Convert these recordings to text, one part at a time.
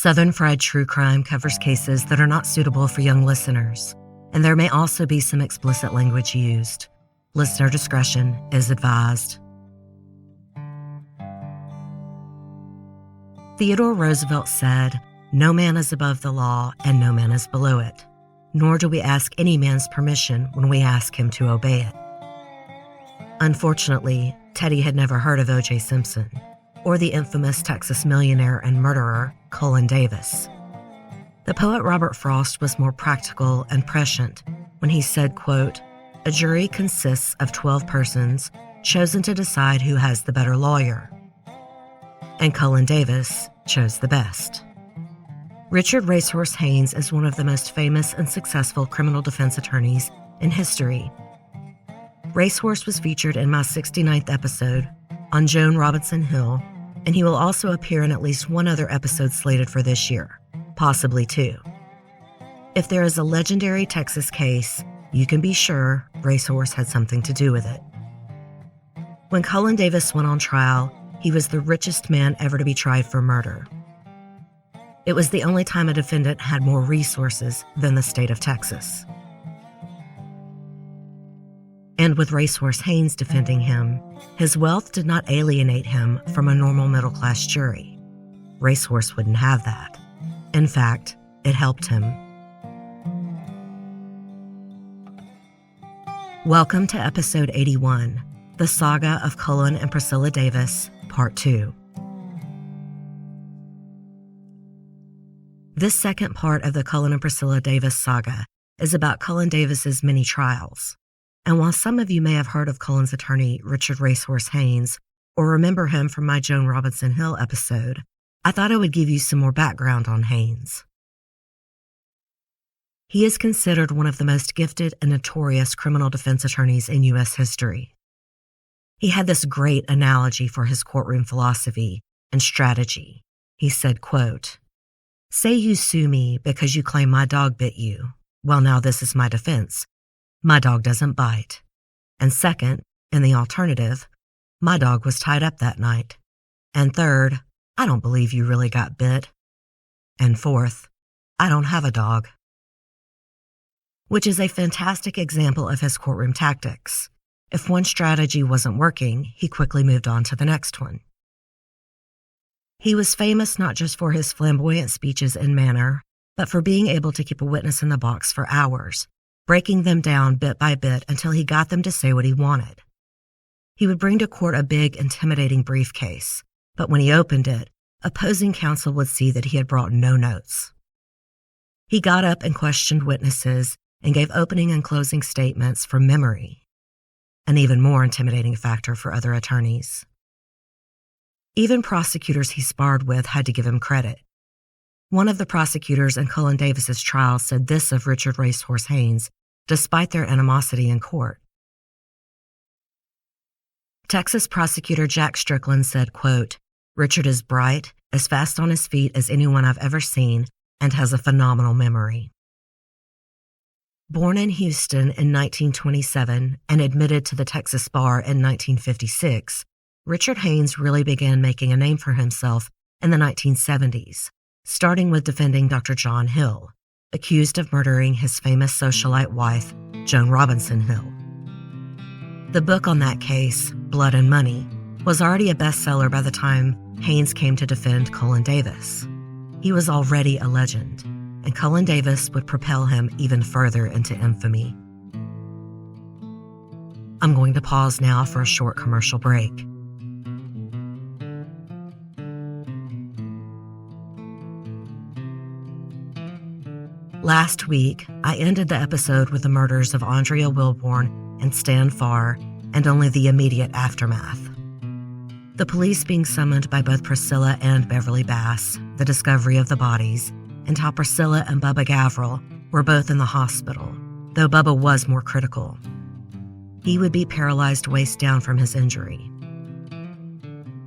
Southern Fried True Crime covers cases that are not suitable for young listeners, and there may also be some explicit language used. Listener discretion is advised. Theodore Roosevelt said, "No man is above the law and no man is below it, nor do we ask any man's permission when we ask him to obey it." Unfortunately, Teddy had never heard of O.J. Simpson or the infamous Texas millionaire and murderer Cullen Davis. The poet Robert Frost was more practical and prescient when he said, quote, "A jury consists of 12 persons chosen to decide who has the better lawyer." And Cullen Davis chose the best. Richard Racehorse Haynes is one of the most famous and successful criminal defense attorneys in history. Racehorse was featured in my 69th episode on Joan Robinson Hill, and he will also appear in at least one other episode slated for this year, possibly two. If there is a legendary Texas case, you can be sure Racehorse had something to do with it. When Cullen Davis went on trial, he was the richest man ever to be tried for murder. It was the only time a defendant had more resources than the state of Texas. And with Racehorse Haynes defending him, his wealth did not alienate him from a normal middle-class jury. Racehorse wouldn't have that. In fact, it helped him. Welcome to episode 81, The Saga of Cullen and Priscilla Davis, Part 2. This second part of the Cullen and Priscilla Davis saga is about Cullen Davis's many trials. And while some of you may have heard of Cullen's attorney, Richard Racehorse Haynes, or remember him from my Joan Robinson Hill episode, I thought I would give you some more background on Haynes. He is considered one of the most gifted and notorious criminal defense attorneys in U.S. history. He had this great analogy for his courtroom philosophy and strategy. He said, quote, "Say you sue me because you claim my dog bit you. Well, now this is my defense. My dog doesn't bite. And second, in the alternative, my dog was tied up that night. And third, I don't believe you really got bit. And fourth, I don't have a dog." Which is a fantastic example of his courtroom tactics. If one strategy wasn't working, he quickly moved on to the next one. He was famous not just for his flamboyant speeches and manner, but for being able to keep a witness in the box for hours, breaking them down bit by bit until he got them to say what he wanted. He would bring to court a big, intimidating briefcase, but when he opened it, opposing counsel would see that he had brought no notes. He got up and questioned witnesses and gave opening and closing statements from memory, an even more intimidating factor for other attorneys. Even prosecutors he sparred with had to give him credit. One of the prosecutors in Cullen Davis's trial said this of Richard Racehorse Haynes, despite their animosity in court. Texas prosecutor Jack Strickland said, quote, "Richard is bright, as fast on his feet as anyone I've ever seen, and has a phenomenal memory." Born in Houston in 1927 and admitted to the Texas bar in 1956, Richard Haynes really began making a name for himself in the 1970s, starting with defending Dr. John Hill, accused of murdering his famous socialite wife, Joan Robinson Hill. The book on that case, Blood and Money, was already a bestseller by the time Haynes came to defend Cullen Davis. He was already a legend, and Cullen Davis would propel him even further into infamy. I'm going to pause now for a short commercial break. Last week, I ended the episode with the murders of Andrea Wilborn and Stan Farr, and only the immediate aftermath. The police being summoned by both Priscilla and Beverly Bass, the discovery of the bodies, and how Priscilla and Bubba Gavril were both in the hospital, though Bubba was more critical. He would be paralyzed waist down from his injury.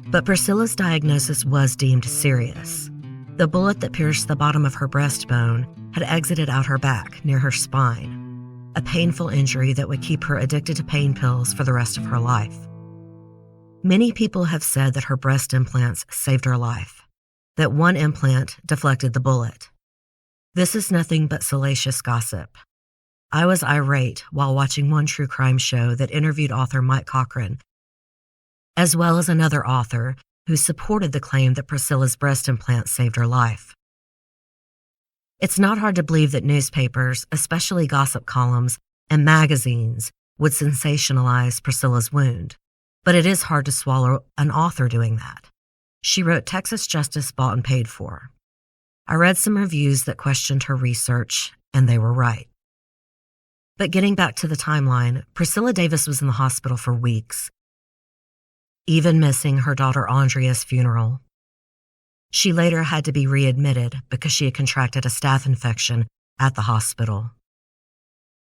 But Priscilla's diagnosis was deemed serious. The bullet that pierced the bottom of her breastbone had exited out her back near her spine, a painful injury that would keep her addicted to pain pills for the rest of her life. Many people have said that her breast implants saved her life, that one implant deflected the bullet. This is nothing but salacious gossip. I was irate while watching one true crime show that interviewed author Mike Cochran, as well as another author who supported the claim that Priscilla's breast implant saved her life. It's not hard to believe that newspapers, especially gossip columns and magazines, would sensationalize Priscilla's wound, but it is hard to swallow an author doing that. She wrote Texas Justice Bought and Paid For. I read some reviews that questioned her research, and they were right. But getting back to the timeline, Priscilla Davis was in the hospital for weeks, even missing her daughter Andrea's funeral. She later had to be readmitted because she had contracted a staph infection at the hospital.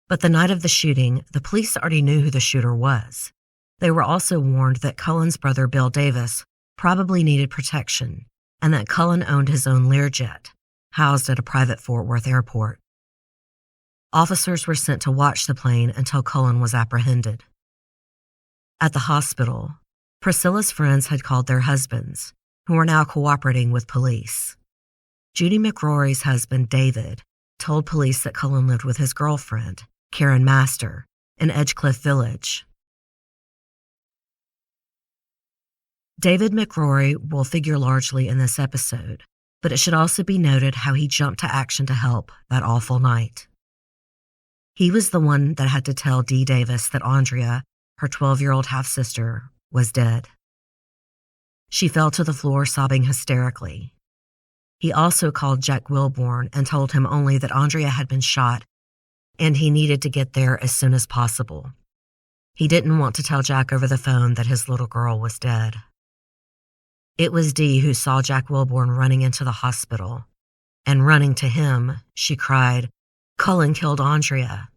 But the night of the shooting, the police already knew who the shooter was. They were also warned that Cullen's brother, Bill Davis, probably needed protection, and that Cullen owned his own Learjet, housed at a private Fort Worth airport. Officers were sent to watch the plane until Cullen was apprehended. At the hospital, Priscilla's friends had called their husbands, who were now cooperating with police. Judy McRory's husband, David, told police that Cullen lived with his girlfriend, Karen Master, in Edgecliff Village. David McRory will figure largely in this episode, but it should also be noted how he jumped to action to help that awful night. He was the one that had to tell Dee Davis that Andrea, her 12-year-old half-sister, was dead. She fell to the floor sobbing hysterically. He also called Jack Wilborn and told him only that Andrea had been shot and he needed to get there as soon as possible. He didn't want to tell Jack over the phone that his little girl was dead. It was Dee who saw Jack Wilborn running into the hospital, and running to him, she cried, "Cullen killed Andrea."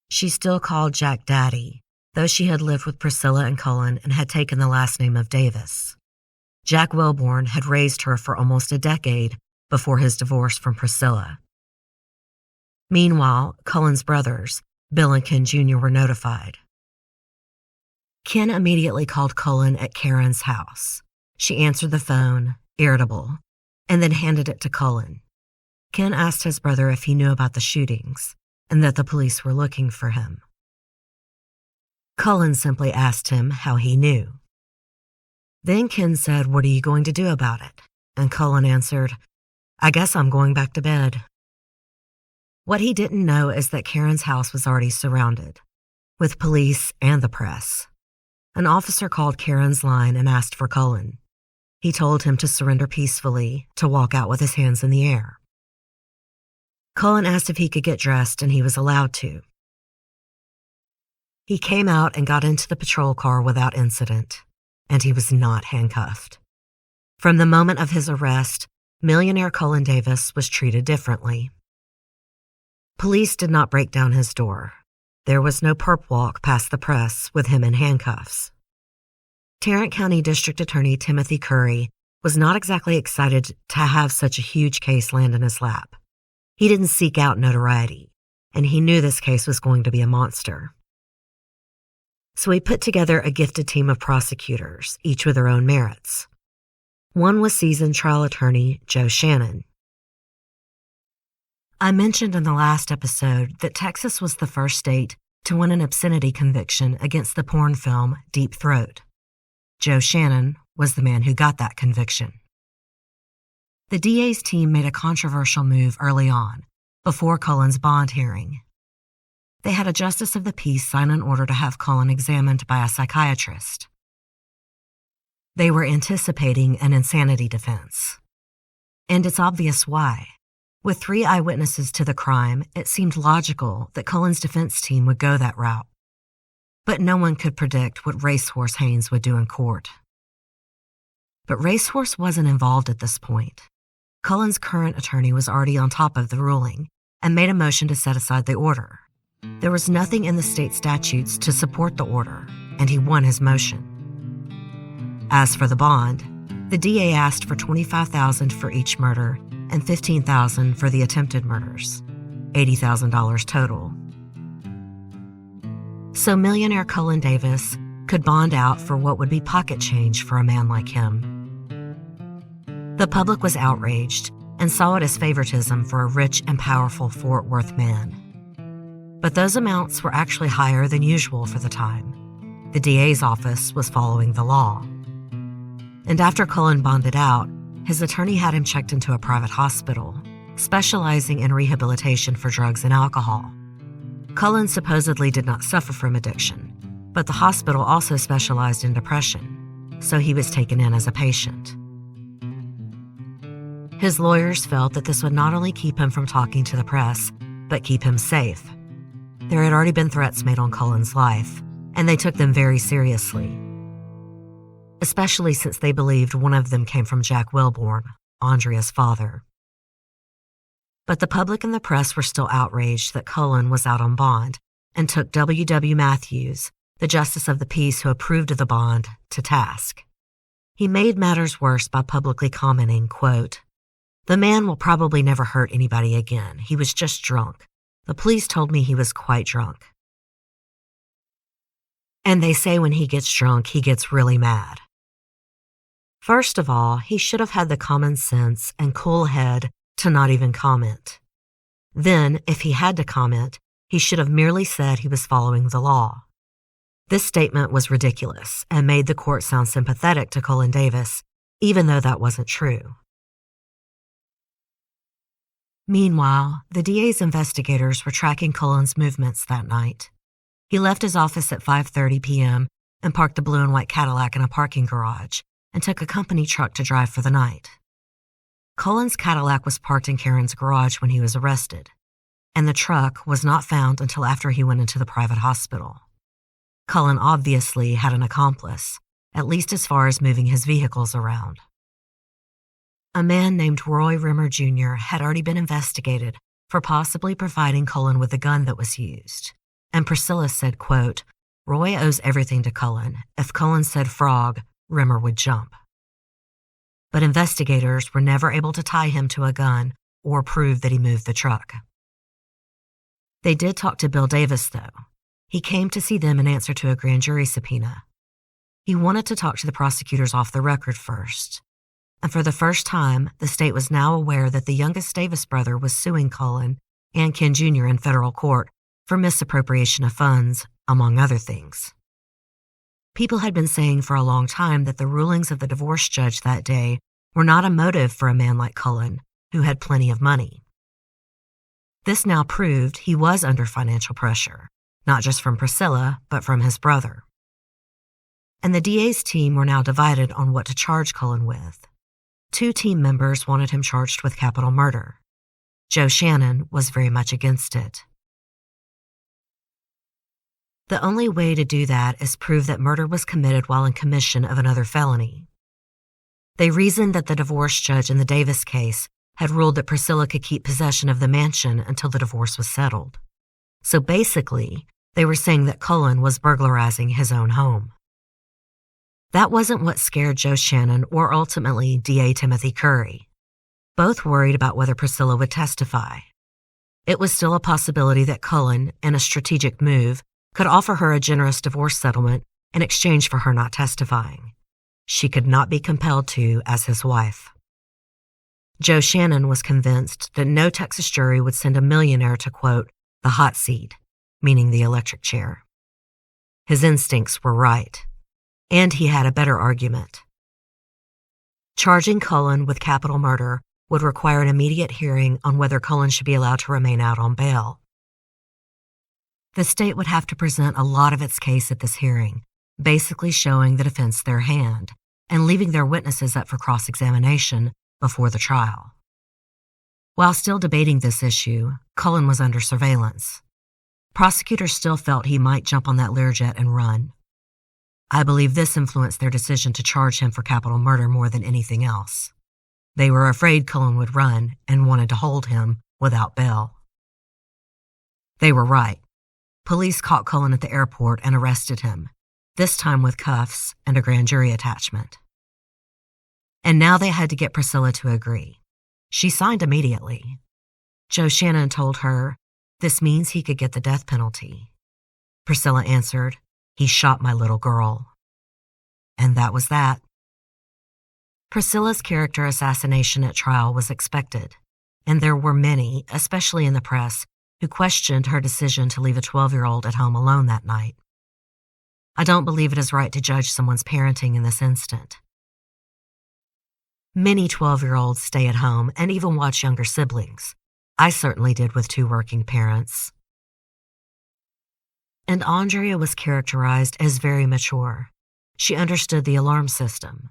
She still called Jack Daddy, though she had lived with Priscilla and Cullen and had taken the last name of Davis. Jack Wilborn had raised her for almost a decade before his divorce from Priscilla. Meanwhile, Cullen's brothers, Bill and Ken Jr., were notified. Ken immediately called Cullen at Karen's house. She answered the phone, irritable, and then handed it to Cullen. Ken asked his brother if he knew about the shootings and that the police were looking for him. Cullen simply asked him how he knew. Then Ken said, "What are you going to do about it?" And Cullen answered, "I guess I'm going back to bed." What he didn't know is that Karen's house was already surrounded, with police and the press. An officer called Karen's line and asked for Cullen. He told him to surrender peacefully, to walk out with his hands in the air. Cullen asked if he could get dressed, and he was allowed to. He came out and got into the patrol car without incident, and he was not handcuffed. From the moment of his arrest, millionaire Cullen Davis was treated differently. Police did not break down his door. There was no perp walk past the press with him in handcuffs. Tarrant County District Attorney Timothy Curry was not exactly excited to have such a huge case land in his lap. He didn't seek out notoriety, and he knew this case was going to be a monster. So he put together a gifted team of prosecutors, each with their own merits. One was seasoned trial attorney Joe Shannon. I mentioned in the last episode that Texas was the first state to win an obscenity conviction against the porn film Deep Throat. Joe Shannon was the man who got that conviction. The DA's team made a controversial move early on, before Cullen's bond hearing. They had a justice of the peace sign an order to have Cullen examined by a psychiatrist. They were anticipating an insanity defense. And it's obvious why. With 3 eyewitnesses to the crime, it seemed logical that Cullen's defense team would go that route. But no one could predict what Racehorse Haynes would do in court. But Racehorse wasn't involved at this point. Cullen's current attorney was already on top of the ruling and made a motion to set aside the order. There was nothing in the state statutes to support the order, and he won his motion. As for the bond, the DA asked for $25,000 for each murder and $15,000 for the attempted murders, $80,000 total. So millionaire Cullen Davis could bond out for what would be pocket change for a man like him. The public was outraged and saw it as favoritism for a rich and powerful Fort Worth man. But those amounts were actually higher than usual for the time. The DA's office was following the law. And after Cullen bonded out, his attorney had him checked into a private hospital, specializing in rehabilitation for drugs and alcohol. Cullen supposedly did not suffer from addiction, but the hospital also specialized in depression, so he was taken in as a patient. His lawyers felt that this would not only keep him from talking to the press, but keep him safe. There had already been threats made on Cullen's life, and they took them very seriously, especially since they believed one of them came from Jack Wilborn, Andrea's father. But the public and the press were still outraged that Cullen was out on bond and took W. Matthews, the justice of the peace who approved of the bond, to task. He made matters worse by publicly commenting, quote, "The man will probably never hurt anybody again. He was just drunk. The police told me he was quite drunk. And they say when he gets drunk, he gets really mad." First of all, he should have had the common sense and cool head to not even comment. Then, if he had to comment, he should have merely said he was following the law. This statement was ridiculous and made the court sound sympathetic to Cullen Davis, even though that wasn't true. Meanwhile, the DA's investigators were tracking Cullen's movements that night. He left his office at 5:30 p.m. and parked the blue and white Cadillac in a parking garage and took a company truck to drive for the night. Cullen's Cadillac was parked in Karen's garage when he was arrested, and the truck was not found until after he went into the private hospital. Cullen obviously had an accomplice, at least as far as moving his vehicles around. A man named Roy Rimmer Jr. had already been investigated for possibly providing Cullen with the gun that was used, and Priscilla said, quote, "Roy owes everything to Cullen. If Cullen said frog, Rimmer would jump." But investigators were never able to tie him to a gun or prove that he moved the truck. They did talk to Bill Davis, though. He came to see them in answer to a grand jury subpoena. He wanted to talk to the prosecutors off the record first. And for the first time, the state was now aware that the youngest Davis brother was suing Cullen and Ken Jr. in federal court for misappropriation of funds, among other things. People had been saying for a long time that the rulings of the divorce judge that day were not a motive for a man like Cullen, who had plenty of money. This now proved he was under financial pressure, not just from Priscilla, but from his brother. And the DA's team were now divided on what to charge Cullen with. 2 team members wanted him charged with capital murder. Joe Shannon was very much against it. The only way to do that is prove that murder was committed while in commission of another felony. They reasoned that the divorce judge in the Davis case had ruled that Priscilla could keep possession of the mansion until the divorce was settled. So basically, they were saying that Cullen was burglarizing his own home. That wasn't what scared Joe Shannon or ultimately DA Timothy Curry. Both worried about whether Priscilla would testify. It was still a possibility that Cullen, in a strategic move, could offer her a generous divorce settlement in exchange for her not testifying. She could not be compelled to as his wife. Joe Shannon was convinced that no Texas jury would send a millionaire to, quote, the hot seat, meaning the electric chair. His instincts were right, and he had a better argument. Charging Cullen with capital murder would require an immediate hearing on whether Cullen should be allowed to remain out on bail. The state would have to present a lot of its case at this hearing, basically showing the defense their hand and leaving their witnesses up for cross-examination before the trial. While still debating this issue, Cullen was under surveillance. Prosecutors still felt he might jump on that Learjet and run. I believe this influenced their decision to charge him for capital murder more than anything else. They were afraid Cullen would run and wanted to hold him without bail. They were right. Police caught Cullen at the airport and arrested him, this time with cuffs and a grand jury attachment. And now they had to get Priscilla to agree. She signed immediately. Joe Shannon told her, "This means he could get the death penalty." Priscilla answered, "He shot my little girl." And that was that. Priscilla's character assassination at trial was expected, and there were many, especially in the press, who questioned her decision to leave a 12-year-old at home alone that night. I don't believe it is right to judge someone's parenting in this instant. Many 12-year-olds stay at home and even watch younger siblings. I certainly did with 2 working parents. And Andrea was characterized as very mature. She understood the alarm system.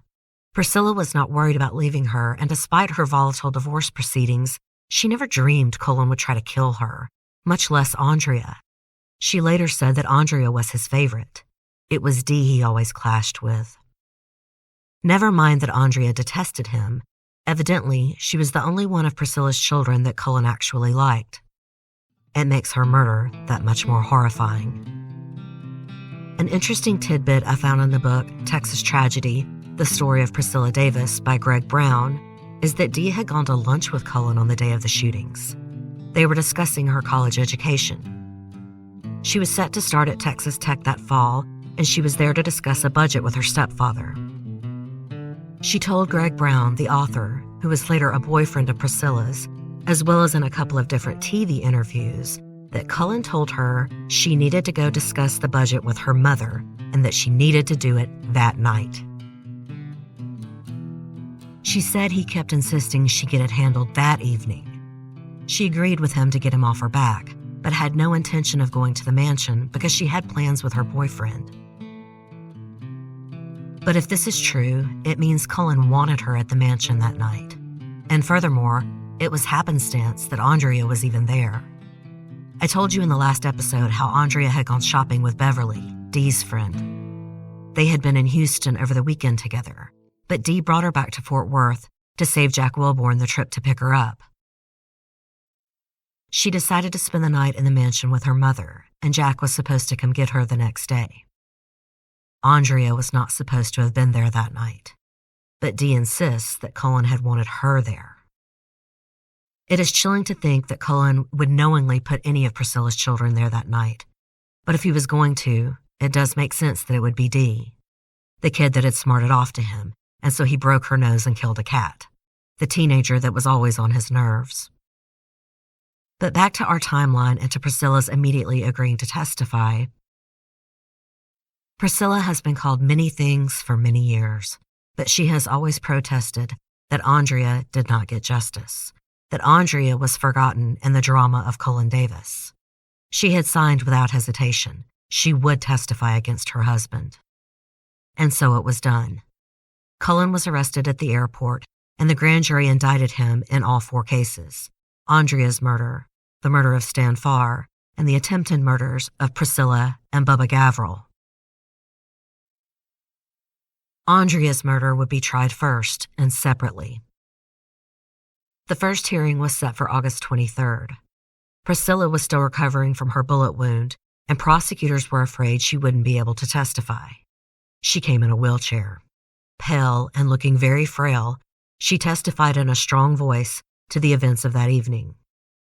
Priscilla was not worried about leaving her, and despite her volatile divorce proceedings, she never dreamed Cullen would try to kill her, much less Andrea. She later said that Andrea was his favorite. It was Dee he always clashed with. Never mind that Andrea detested him. Evidently, she was the only one of Priscilla's children that Cullen actually liked. It makes her murder that much more horrifying. An interesting tidbit I found in the book, Texas Tragedy, The Story of Priscilla Davis by Greg Brown, is that Dee had gone to lunch with Cullen on the day of the shootings. They were discussing her college education. She was set to start at Texas Tech that fall, and she was there to discuss a budget with her stepfather. She told Greg Brown, the author, who was later a boyfriend of Priscilla's, as well as in a couple of different TV interviews, that Cullen told her she needed to go discuss the budget with her mother and that she needed to do it that night. She said he kept insisting she get it handled that evening. She agreed with him to get him off her back, but had no intention of going to the mansion because she had plans with her boyfriend. But if this is true, it means Cullen wanted her at the mansion that night. And furthermore, it was happenstance that Andrea was even there. I told you in the last episode how Andrea had gone shopping with Beverly, Dee's friend. They had been in Houston over the weekend together, but Dee brought her back to Fort Worth to save Jack Wilborn the trip to pick her up. She decided to spend the night in the mansion with her mother, and Jack was supposed to come get her the next day. Andrea was not supposed to have been there that night, but Dee insists that Cullen had wanted her there. It is chilling to think that Cullen would knowingly put any of Priscilla's children there that night, but if he was going to, it does make sense that it would be Dee, the kid that had smarted off to him, and so he broke her nose and killed a cat, the teenager that was always on his nerves. But back to our timeline and to Priscilla's immediately agreeing to testify. Priscilla has been called many things for many years, but she has always protested that Andrea did not get justice, that Andrea was forgotten in the drama of Cullen Davis. She had signed without hesitation. She would testify against her husband. And so it was done. Cullen was arrested at the airport, and the grand jury indicted him in all 4 cases: Andrea's murder, the murder of Stan Farr, and the attempted murders of Priscilla and Bubba Gavril. Andrea's murder would be tried first and separately. The first hearing was set for August 23rd. Priscilla was still recovering from her bullet wound, and prosecutors were afraid she wouldn't be able to testify. She came in a wheelchair. Pale and looking very frail, she testified in a strong voice to the events of that evening.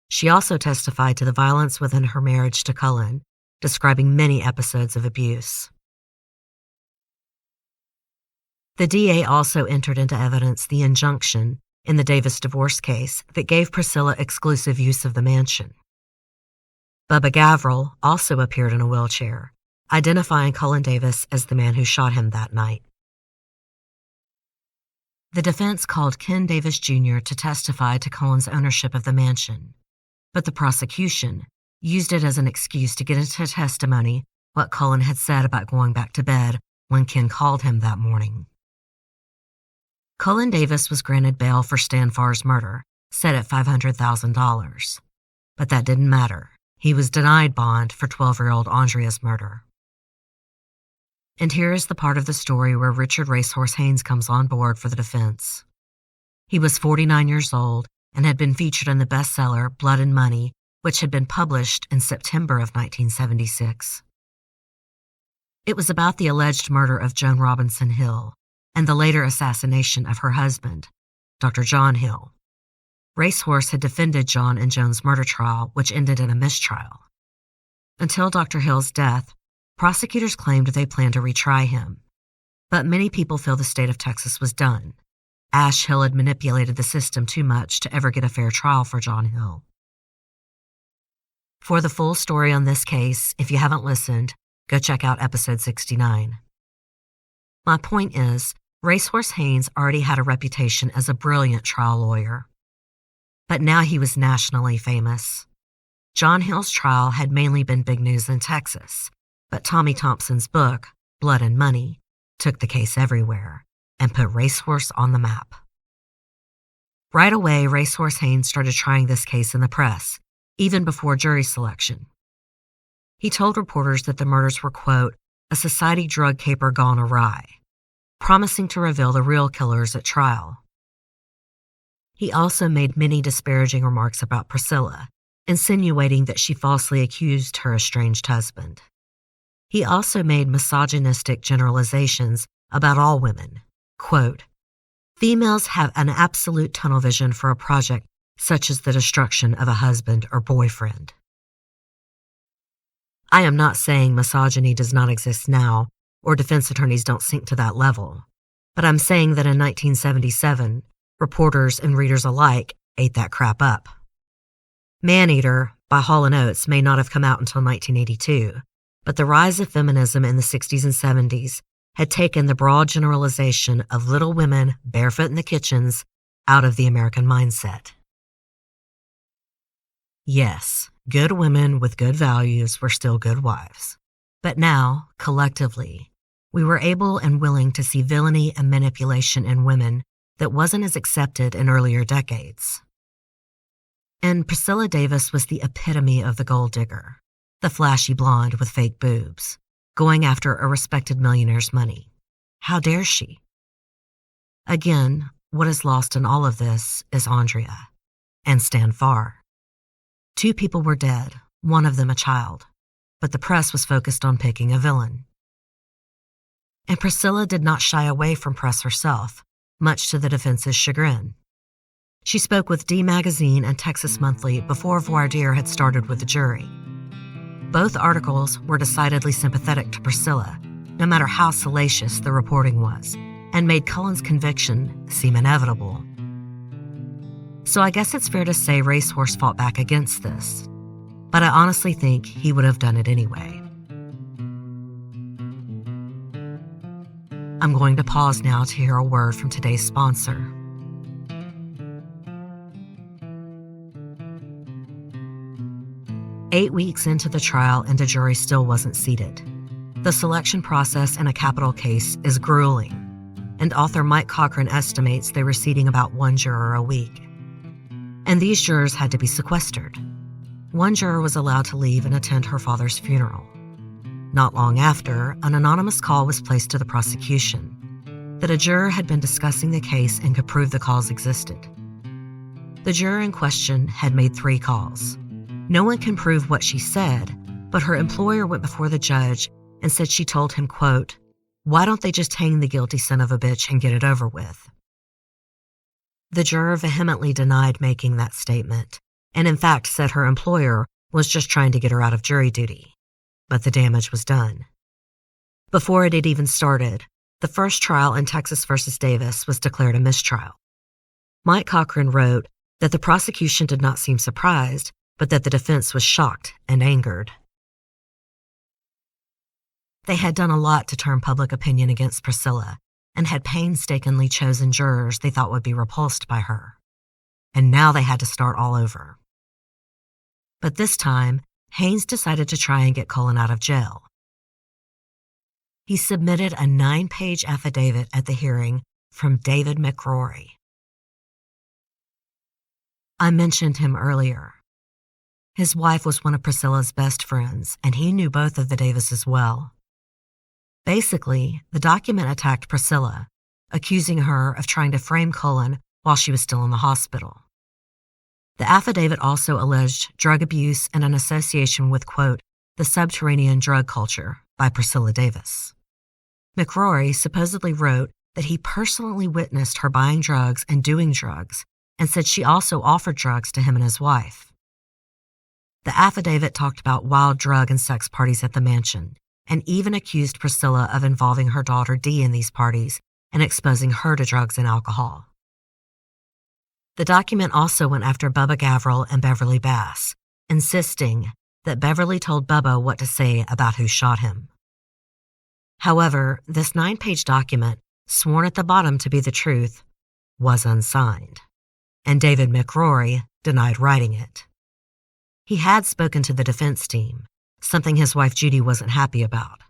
She also testified to the violence within her marriage to Cullen, describing many episodes of abuse. The DA also entered into evidence the injunction in the Davis divorce case that gave Priscilla exclusive use of the mansion. Bubba Gavril also appeared in a wheelchair, identifying Cullen Davis as the man who shot him that night. The defense called Ken Davis Jr. to testify to Cullen's ownership of the mansion, but the prosecution used it as an excuse to get into testimony what Cullen had said about going back to bed when Ken called him that morning. Cullen Davis was granted bail for Stan Farr's murder, set at $500,000. But that didn't matter. He was denied bond for 12-year-old Andrea's murder. And here is the part of the story where Richard Racehorse Haynes comes on board for the defense. He was 49 years old and had been featured in the bestseller Blood and Money, which had been published in September of 1976. It was about the alleged murder of Joan Robinson Hill and the later assassination of her husband, Dr. John Hill. Racehorse had defended John in Joan's murder trial, which ended in a mistrial. Until Dr. Hill's death, prosecutors claimed they planned to retry him. But many people feel the state of Texas was done. Ash Hill had manipulated the system too much to ever get a fair trial for John Hill. For the full story on this case, if you haven't listened, go check out episode 69. My point is, Racehorse Haynes already had a reputation as a brilliant trial lawyer. But now he was nationally famous. John Hill's trial had mainly been big news in Texas, but Tommy Thompson's book, Blood and Money, took the case everywhere and put Racehorse on the map. Right away, Racehorse Haynes started trying this case in the press, even before jury selection. He told reporters that the murders were, quote, a society drug caper gone awry, promising to reveal the real killers at trial. He also made many disparaging remarks about Priscilla, insinuating that she falsely accused her estranged husband. He also made misogynistic generalizations about all women. Quote, females have an absolute tunnel vision for a project such as the destruction of a husband or boyfriend. I am not saying misogyny does not exist now or defense attorneys don't sink to that level, but I'm saying that in 1977, reporters and readers alike ate that crap up. Maneater by Hall & Oates may not have come out until 1982, but the rise of feminism in the 60s and 70s had taken the broad generalization of little women barefoot in the kitchens out of the American mindset. Yes, good women with good values were still good wives. But now, collectively, we were able and willing to see villainy and manipulation in women that wasn't as accepted in earlier decades. And Priscilla Davis was the epitome of the gold digger, the flashy blonde with fake boobs, going after a respected millionaire's money. How dare she? Again, what is lost in all of this is Andrea and Stan Farr. 2 people were dead, one of them a child, but the press was focused on picking a villain. And Priscilla did not shy away from press herself, much to the defense's chagrin. She spoke with D Magazine and Texas Monthly before voir dire had started with the jury. Both articles were decidedly sympathetic to Priscilla, no matter how salacious the reporting was, and made Cullen's conviction seem inevitable. So I guess it's fair to say Racehorse fought back against this, but I honestly think he would have done it anyway. I'm going to pause now to hear a word from today's sponsor. Eight weeks into the trial and a jury still wasn't seated. The selection process in a capital case is grueling, and author Mike Cochran estimates they were seating about 1 juror a week. And these jurors had to be sequestered. 1 juror was allowed to leave and attend her father's funeral. Not long after, an anonymous call was placed to the prosecution that a juror had been discussing the case and could prove the calls existed. The juror in question had made 3 calls. No one can prove what she said, but her employer went before the judge and said she told him, quote, why don't they just hang the guilty son of a bitch and get it over with? The juror vehemently denied making that statement, and in fact said her employer was just trying to get her out of jury duty. But the damage was done. Before it had even started, the first trial in Texas versus Davis was declared a mistrial. Mike Cochran wrote that the prosecution did not seem surprised, but that the defense was shocked and angered. They had done a lot to turn public opinion against Priscilla and had painstakingly chosen jurors they thought would be repulsed by her. And now they had to start all over. But this time, Haynes decided to try and get Cullen out of jail. He submitted a 9-page affidavit at the hearing from David McCrory. I mentioned him earlier. His wife was one of Priscilla's best friends, and he knew both of the Davises well. Basically, the document attacked Priscilla, accusing her of trying to frame Cullen while she was still in the hospital. The affidavit also alleged drug abuse and an association with, quote, the subterranean drug culture by Priscilla Davis. McCrory supposedly wrote that he personally witnessed her buying drugs and doing drugs, and said she also offered drugs to him and his wife. The affidavit talked about wild drug and sex parties at the mansion, and even accused Priscilla of involving her daughter Dee in these parties and exposing her to drugs and alcohol. The document also went after Bubba Gavril and Beverly Bass, insisting that Beverly told Bubba what to say about who shot him. However, this 9-page document, sworn at the bottom to be the truth, was unsigned, and David McRory denied writing it. He had spoken to the defense team, something his wife Judy wasn't happy about.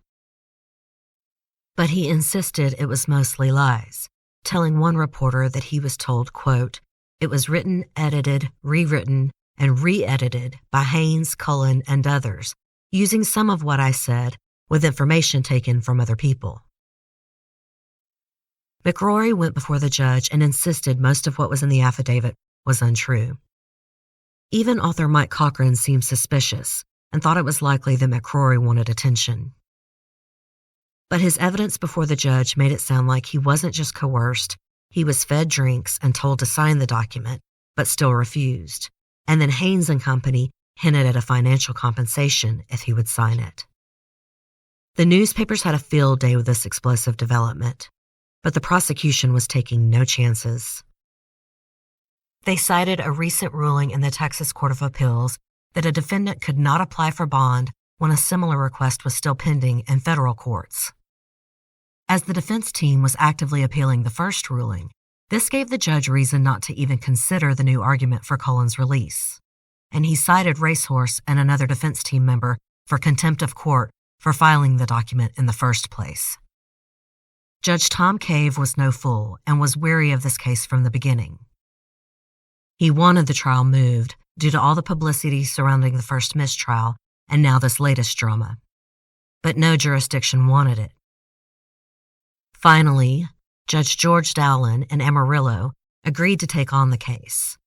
But he insisted it was mostly lies, telling one reporter that he was told, quote, "It was written, edited, rewritten, and re-edited by Haynes, Cullen, and others, using some of what I said with information taken from other people." McRory went before the judge and insisted most of what was in the affidavit was untrue. Even author Mike Cochran seemed suspicious and thought it was likely that McRory wanted attention. But his evidence before the judge made it sound like he wasn't just coerced, he was fed drinks and told to sign the document, but still refused. And then Haynes and company hinted at a financial compensation if he would sign it. The newspapers had a field day with this explosive development, but the prosecution was taking no chances. They cited a recent ruling in the Texas Court of Appeals that a defendant could not apply for bond when a similar request was still pending in federal courts. As the defense team was actively appealing the first ruling, this gave the judge reason not to even consider the new argument for Cullen's release, and he cited Racehorse and another defense team member for contempt of court for filing the document in the first place. Judge Tom Cave was no fool and was wary of this case from the beginning. He wanted the trial moved due to all the publicity surrounding the first mistrial and now this latest drama. But no jurisdiction wanted it. Finally, Judge George Dowlin in Amarillo agreed to take on the case.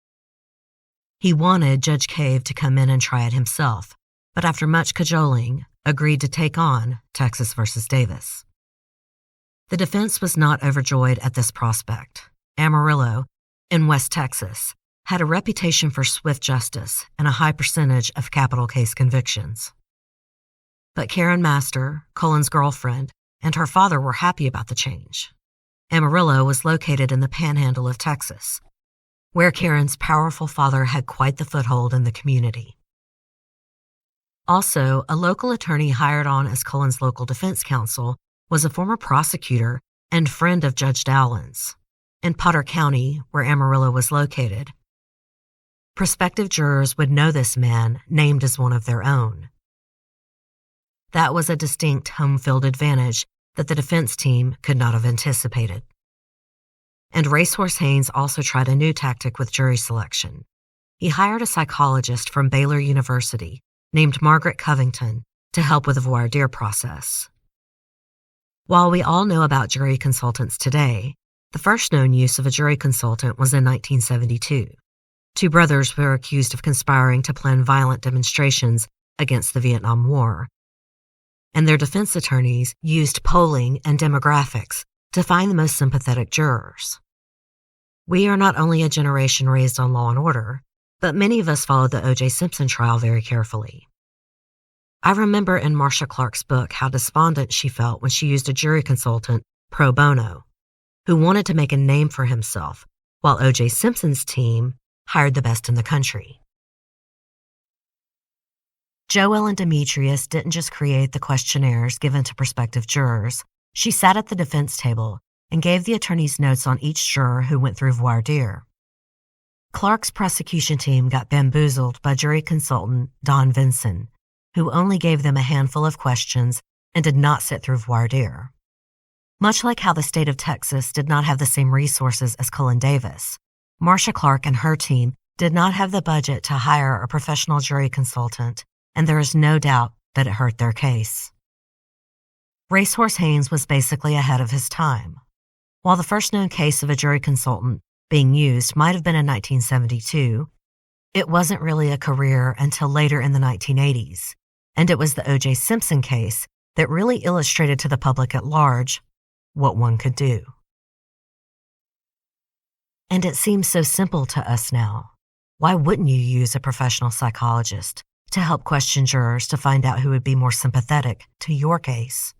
He wanted Judge Cave to come in and try it himself, but after much cajoling, agreed to take on Texas versus Davis. The defense was not overjoyed at this prospect. Amarillo, in West Texas, had a reputation for swift justice and a high percentage of capital case convictions. But Karen Master, Cullen's girlfriend, and her father were happy about the change. Amarillo was located in the panhandle of Texas, where Karen's powerful father had quite the foothold in the community. Also, a local attorney hired on as Cullen's local defense counsel was a former prosecutor and friend of Judge Dowlin's, in Potter County, where Amarillo was located. Prospective jurors would know this man named as one of their own. That was a distinct home field advantage that the defense team could not have anticipated. And Racehorse Haynes also tried a new tactic with jury selection. He hired a psychologist from Baylor University named Margaret Covington to help with the voir dire process. While we all know about jury consultants today, the first known use of a jury consultant was in 1972. Two brothers were accused of conspiring to plan violent demonstrations against the Vietnam War, and their defense attorneys used polling and demographics to find the most sympathetic jurors. We are not only a generation raised on Law and Order, but many of us followed the O.J. Simpson trial very carefully. I remember in Marcia Clark's book how despondent she felt when she used a jury consultant pro bono, who wanted to make a name for himself, while O.J. Simpson's team hired the best in the country. Jo Ellen Demetrius didn't just create the questionnaires given to prospective jurors. She sat at the defense table and gave the attorneys notes on each juror who went through voir dire. Clark's prosecution team got bamboozled by jury consultant Don Vinson, who only gave them a handful of questions and did not sit through voir dire. Much like how the state of Texas did not have the same resources as Cullen Davis, Marcia Clark and her team did not have the budget to hire a professional jury consultant, and there is no doubt that it hurt their case. Racehorse Haynes was basically ahead of his time. While the first known case of a jury consultant being used might have been in 1972, it wasn't really a career until later in the 1980s, and it was the O.J. Simpson case that really illustrated to the public at large what one could do. And it seems so simple to us now. Why wouldn't you use a professional psychologist to help question jurors to find out who would be more sympathetic to your case?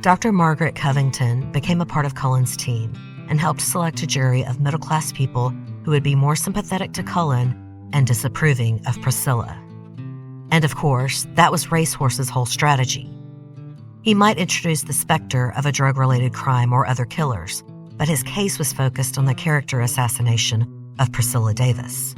Dr. Margaret Covington became a part of Cullen's team, and helped select a jury of middle-class people who would be more sympathetic to Cullen and disapproving of Priscilla. And of course, that was Racehorse's whole strategy. He might introduce the specter of a drug-related crime or other killers, but his case was focused on the character assassination of Priscilla Davis.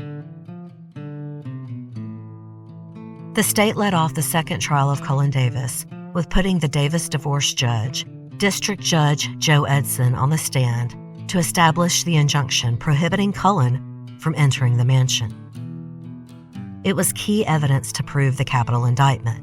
The state led off the second trial of Cullen Davis with putting the Davis divorce judge, District Judge Joe Edson, on the stand to establish the injunction prohibiting Cullen from entering the mansion. It was key evidence to prove the capital indictment.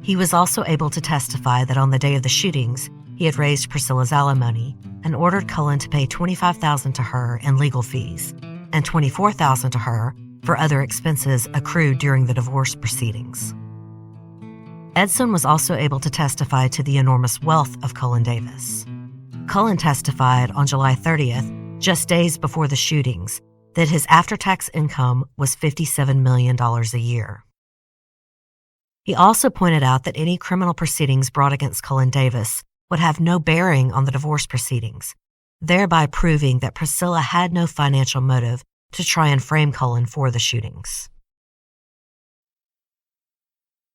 He was also able to testify that on the day of the shootings, he had raised Priscilla's alimony and ordered Cullen to pay $25,000 to her in legal fees and $24,000 to her for other expenses accrued during the divorce proceedings. Edson was also able to testify to the enormous wealth of Cullen Davis. Cullen testified on July 30th, just days before the shootings, that his after-tax income was $57 million a year. He also pointed out that any criminal proceedings brought against Cullen Davis would have no bearing on the divorce proceedings, thereby proving that Priscilla had no financial motive to try and frame Cullen for the shootings.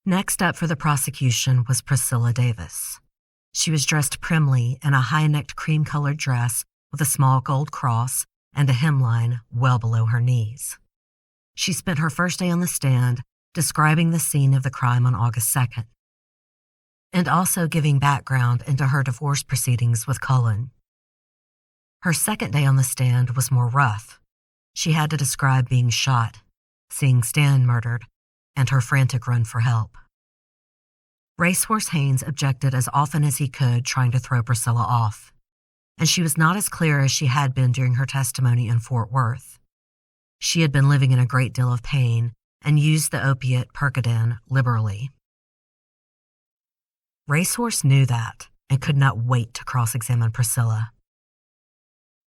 Next up for the prosecution was Priscilla Davis. She was dressed primly in a high-necked cream-colored dress with a small gold cross and a hemline well below her knees. She spent her first day on the stand describing the scene of the crime on August 2nd, and also giving background into her divorce proceedings with Cullen. Her second day on the stand was more rough. She had to describe being shot, seeing Stan murdered, and her frantic run for help. Racehorse Haynes objected as often as he could, trying to throw Priscilla off, and she was not as clear as she had been during her testimony in Fort Worth. She had been living in a great deal of pain and used the opiate Percodan liberally. Racehorse knew that and could not wait to cross-examine Priscilla.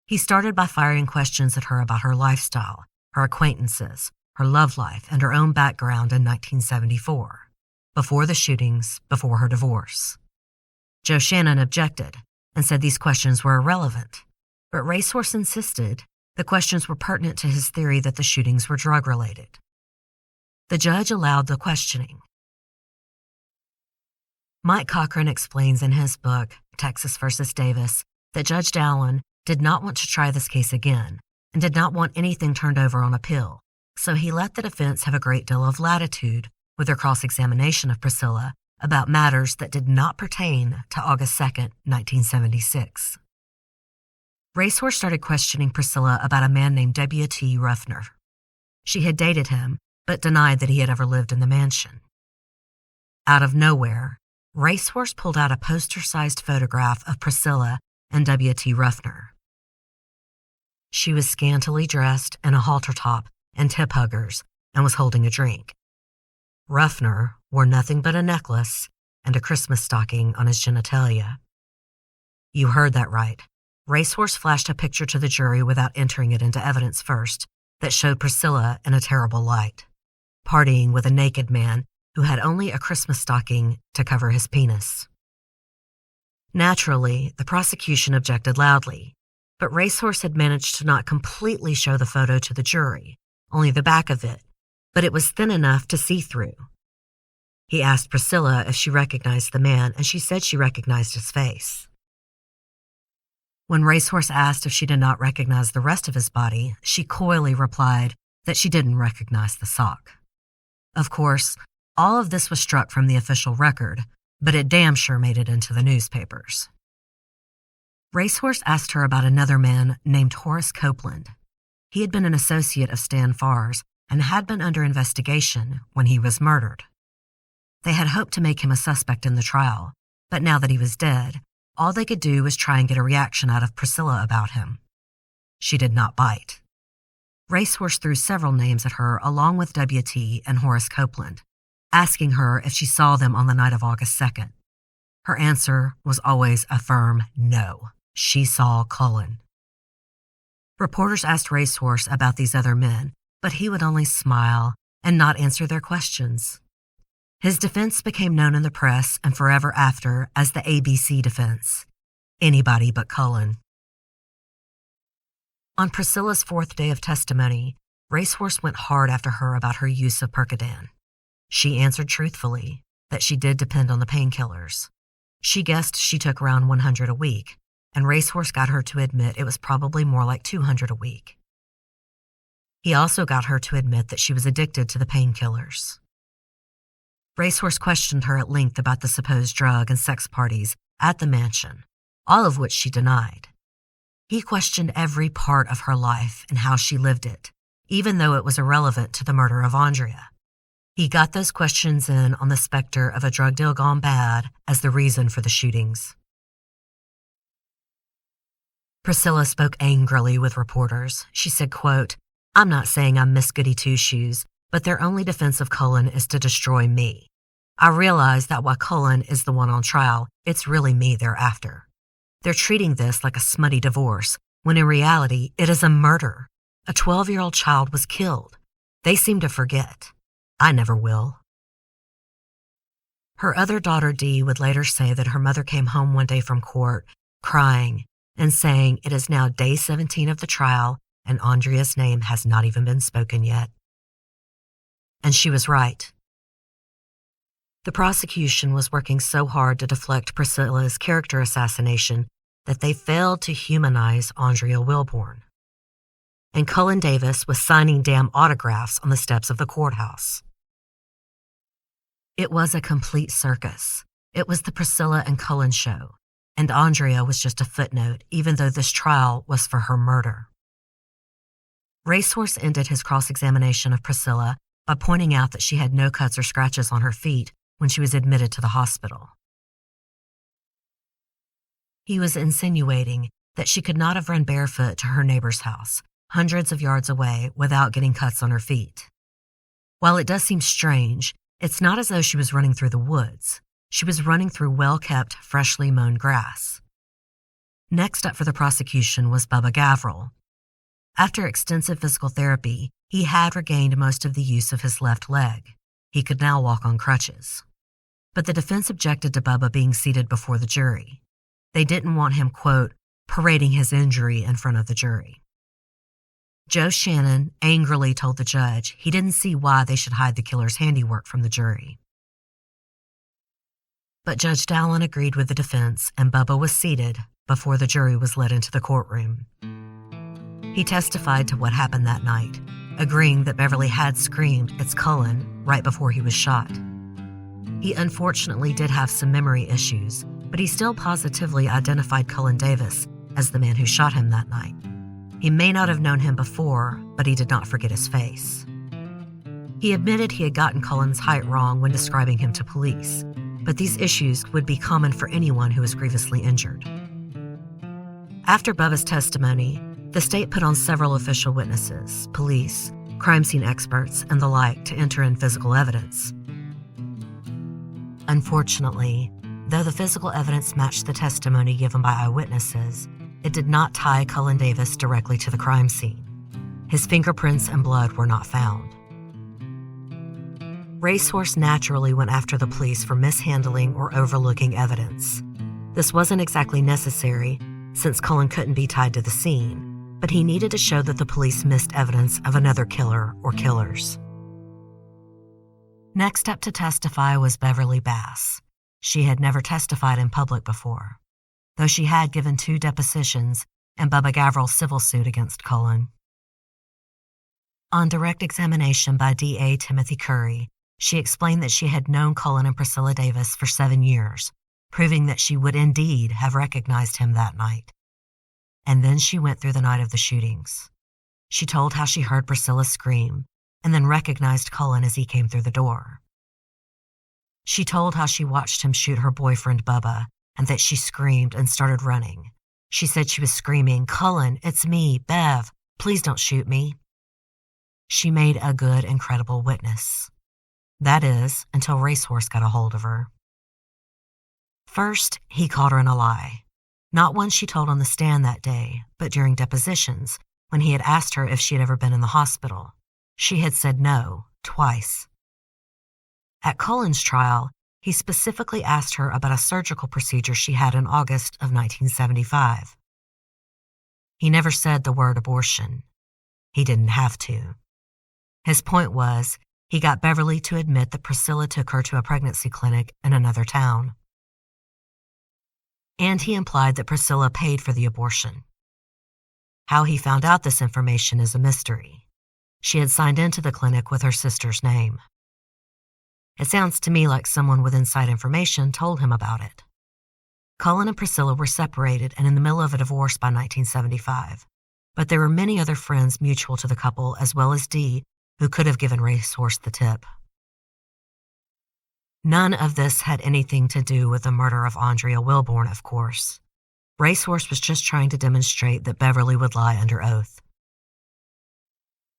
He started by firing questions at her about her lifestyle, her acquaintances, her love life, and her own background in 1974, before the shootings, before her divorce. Joe Shannon objected and said these questions were irrelevant, but Racehorse insisted the questions were pertinent to his theory that the shootings were drug-related. The judge allowed the questioning. Mike Cochran explains in his book, Texas vs. Davis, that Judge Dowling did not want to try this case again and did not want anything turned over on appeal, so he let the defense have a great deal of latitude with their cross-examination of Priscilla about matters that did not pertain to August 2nd, 1976. Racehorse started questioning Priscilla about a man named W.T. Ruffner. She had dated him, but denied that he had ever lived in the mansion. Out of nowhere, Racehorse pulled out a poster-sized photograph of Priscilla and W.T. Ruffner. She was scantily dressed in a halter top and tip huggers and was holding a drink. Ruffner wore nothing but a necklace and a Christmas stocking on his genitalia. You heard that right. Racehorse flashed a picture to the jury without entering it into evidence first that showed Priscilla in a terrible light, partying with a naked man who had only a Christmas stocking to cover his penis. Naturally, the prosecution objected loudly, but Racehorse had managed to not completely show the photo to the jury, only the back of it, but it was thin enough to see through. He asked Priscilla if she recognized the man, and she said she recognized his face. When Racehorse asked if she did not recognize the rest of his body, she coyly replied that she didn't recognize the sock. Of course, all of this was struck from the official record, but it damn sure made it into the newspapers. Racehorse asked her about another man named Horace Copeland. He had been an associate of Stan Farr's and had been under investigation when he was murdered. They had hoped to make him a suspect in the trial, but now that he was dead, all they could do was try and get a reaction out of Priscilla about him. She did not bite. Racehorse threw several names at her along with W.T. and Horace Copeland, asking her if she saw them on the night of August 2nd. Her answer was always a firm no. She saw Cullen. Reporters asked Racehorse about these other men, but he would only smile and not answer their questions. His defense became known in the press and forever after as the ABC defense. Anybody but Cullen. On Priscilla's fourth day of testimony, Racehorse went hard after her about her use of Percodan. She answered truthfully that she did depend on the painkillers. She guessed she took around 100 a week, and Racehorse got her to admit it was probably more like 200 a week. He also got her to admit that she was addicted to the painkillers. Racehorse questioned her at length about the supposed drug and sex parties at the mansion, all of which she denied. He questioned every part of her life and how she lived it, even though it was irrelevant to the murder of Andrea. He got those questions in on the specter of a drug deal gone bad as the reason for the shootings. Priscilla spoke angrily with reporters. She said, quote, "I'm not saying I'm Miss Goody Two-Shoes, but their only defense of Cullen is to destroy me. I realize that while Cullen is the one on trial, it's really me they're after. They're treating this like a smutty divorce, when in reality, it is a murder. A 12-year-old child was killed. They seem to forget. I never will." Her other daughter, Dee, would later say that her mother came home one day from court, crying and saying it is now day 17 of the trial and Andrea's name has not even been spoken yet. And she was right. The prosecution was working so hard to deflect Priscilla's character assassination that they failed to humanize Andrea Wilborn. And Cullen Davis was signing damn autographs on the steps of the courthouse. It was a complete circus. It was the Priscilla and Cullen show, and Andrea was just a footnote, even though this trial was for her murder. Racehorse ended his cross-examination of Priscilla by pointing out that she had no cuts or scratches on her feet when she was admitted to the hospital. He was insinuating that she could not have run barefoot to her neighbor's house, hundreds of yards away, without getting cuts on her feet. While it does seem strange, it's not as though she was running through the woods. She was running through well-kept, freshly mown grass. Next up for the prosecution was Bubba Gavril. After extensive physical therapy, he had regained most of the use of his left leg. He could now walk on crutches. But the defense objected to Bubba being seated before the jury. They didn't want him, quote, parading his injury in front of the jury. Joe Shannon angrily told the judge he didn't see why they should hide the killer's handiwork from the jury. But Judge Dallin agreed with the defense, and Bubba was seated before the jury was led into the courtroom. He testified to what happened that night, agreeing that Beverly had screamed, "It's Cullen," right before he was shot. He unfortunately did have some memory issues, but he still positively identified Cullen Davis as the man who shot him that night. He may not have known him before, but he did not forget his face. He admitted he had gotten Cullen's height wrong when describing him to police, but these issues would be common for anyone who was grievously injured. After Bubba's testimony, the state put on several official witnesses, police, crime scene experts, and the like to enter in physical evidence. Unfortunately, though the physical evidence matched the testimony given by eyewitnesses, it did not tie Cullen Davis directly to the crime scene. His fingerprints and blood were not found. Racehorse naturally went after the police for mishandling or overlooking evidence. This wasn't exactly necessary, since Cullen couldn't be tied to the scene, but he needed to show that the police missed evidence of another killer or killers. Next up to testify was Beverly Bass. She had never testified in public before, though she had given 2 depositions in Bubba Gavril's civil suit against Cullen. On direct examination by D.A. Timothy Curry, she explained that she had known Cullen and Priscilla Davis for 7 years, proving that she would indeed have recognized him that night. And then she went through the night of the shootings. She told how she heard Priscilla scream and then recognized Cullen as he came through the door. She told how she watched him shoot her boyfriend Bubba and that she screamed and started running. She said she was screaming, "Cullen, it's me, Bev, please don't shoot me." She made a good and credible witness. That is, until Racehorse got a hold of her. First, he caught her in a lie. Not one she told on the stand that day, but during depositions, when he had asked her if she had ever been in the hospital. She had said no, twice. At Cullen's trial, he specifically asked her about a surgical procedure she had in August of 1975. He never said the word abortion. He didn't have to. His point was, he got Beverly to admit that Priscilla took her to a pregnancy clinic in another town. And he implied that Priscilla paid for the abortion. How he found out this information is a mystery. She had signed into the clinic with her sister's name. It sounds to me like someone with inside information told him about it. Cullen and Priscilla were separated and in the middle of a divorce by 1975, but there were many other friends mutual to the couple as well as Dee who could have given Racehorse the tip. None of this had anything to do with the murder of Andrea Wilborn, of course. Racehorse was just trying to demonstrate that Beverly would lie under oath.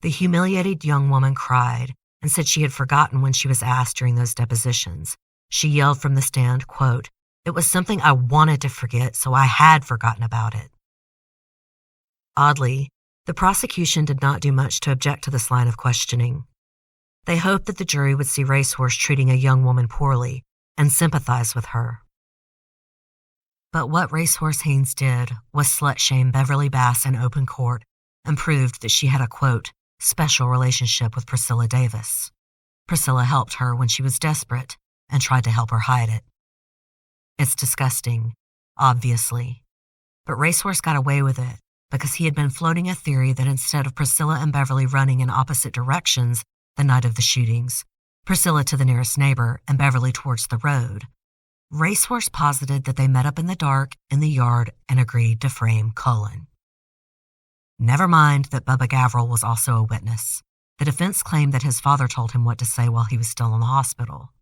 The humiliated young woman cried and said she had forgotten when she was asked during those depositions. She yelled from the stand, quote, "It was something I wanted to forget, so I had forgotten about it." Oddly, the prosecution did not do much to object to this line of questioning. They hoped that the jury would see Racehorse treating a young woman poorly and sympathize with her. But what Racehorse Haynes did was slut-shame Beverly Bass in open court and proved that she had a, quote, special relationship with Priscilla Davis. Priscilla helped her when she was desperate and tried to help her hide it. It's disgusting, obviously, but Racehorse got away with it because he had been floating a theory that instead of Priscilla and Beverly running in opposite directions the night of the shootings, Priscilla to the nearest neighbor and Beverly towards the road, Racehorse posited that they met up in the dark in the yard and agreed to frame Cullen. Never mind that Bubba Gavril was also a witness. The defense claimed that his father told him what to say while he was still in the hospital.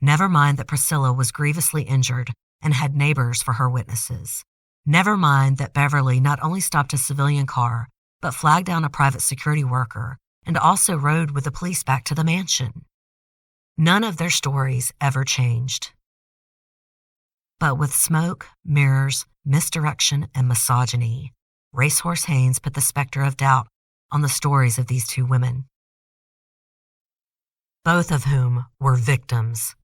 Never mind that Priscilla was grievously injured and had neighbors for her witnesses. Never mind that Beverly not only stopped a civilian car, but flagged down a private security worker and also rode with the police back to the mansion. None of their stories ever changed. But with smoke, mirrors, misdirection, and misogyny, Racehorse Haynes put the specter of doubt on the stories of these two women, both of whom were victims.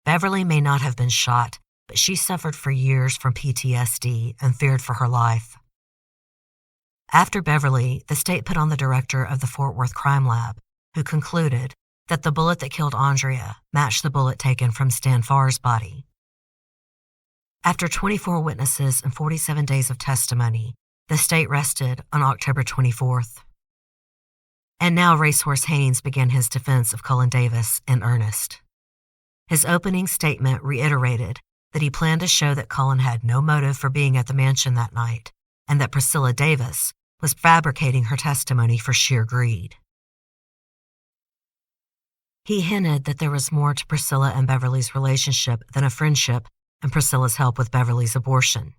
Beverly may not have been shot, but she suffered for years from PTSD and feared for her life. After Beverly, the state put on the director of the Fort Worth Crime Lab, who concluded that the bullet that killed Andrea matched the bullet taken from Stan Farr's body. After 24 witnesses and 47 days of testimony, the state rested on October 24th. And now Racehorse Haynes began his defense of Cullen Davis in earnest. His opening statement reiterated that he planned to show that Cullen had no motive for being at the mansion that night and that Priscilla Davis was fabricating her testimony for sheer greed. He hinted that there was more to Priscilla and Beverly's relationship than a friendship and Priscilla's help with Beverly's abortion.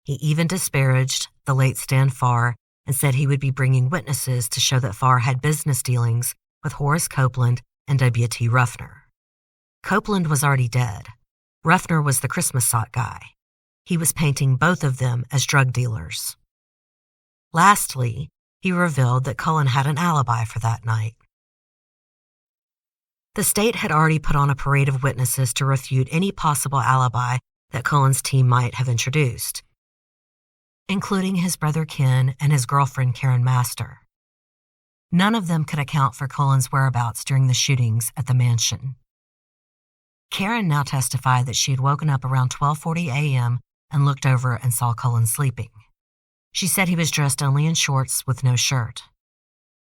He even disparaged the late Stan Farr and said he would be bringing witnesses to show that Farr had business dealings with Horace Copeland and W.T. Ruffner. Copeland was already dead. Ruffner was the Christmas sock guy. He was painting both of them as drug dealers. Lastly, he revealed that Cullen had an alibi for that night. The state had already put on a parade of witnesses to refute any possible alibi that Cullen's team might have introduced, including his brother Ken and his girlfriend Karen Master. None of them could account for Cullen's whereabouts during the shootings at the mansion. Karen now testified that she had woken up around 12:40 a.m. and looked over and saw Cullen sleeping. She said he was dressed only in shorts with no shirt.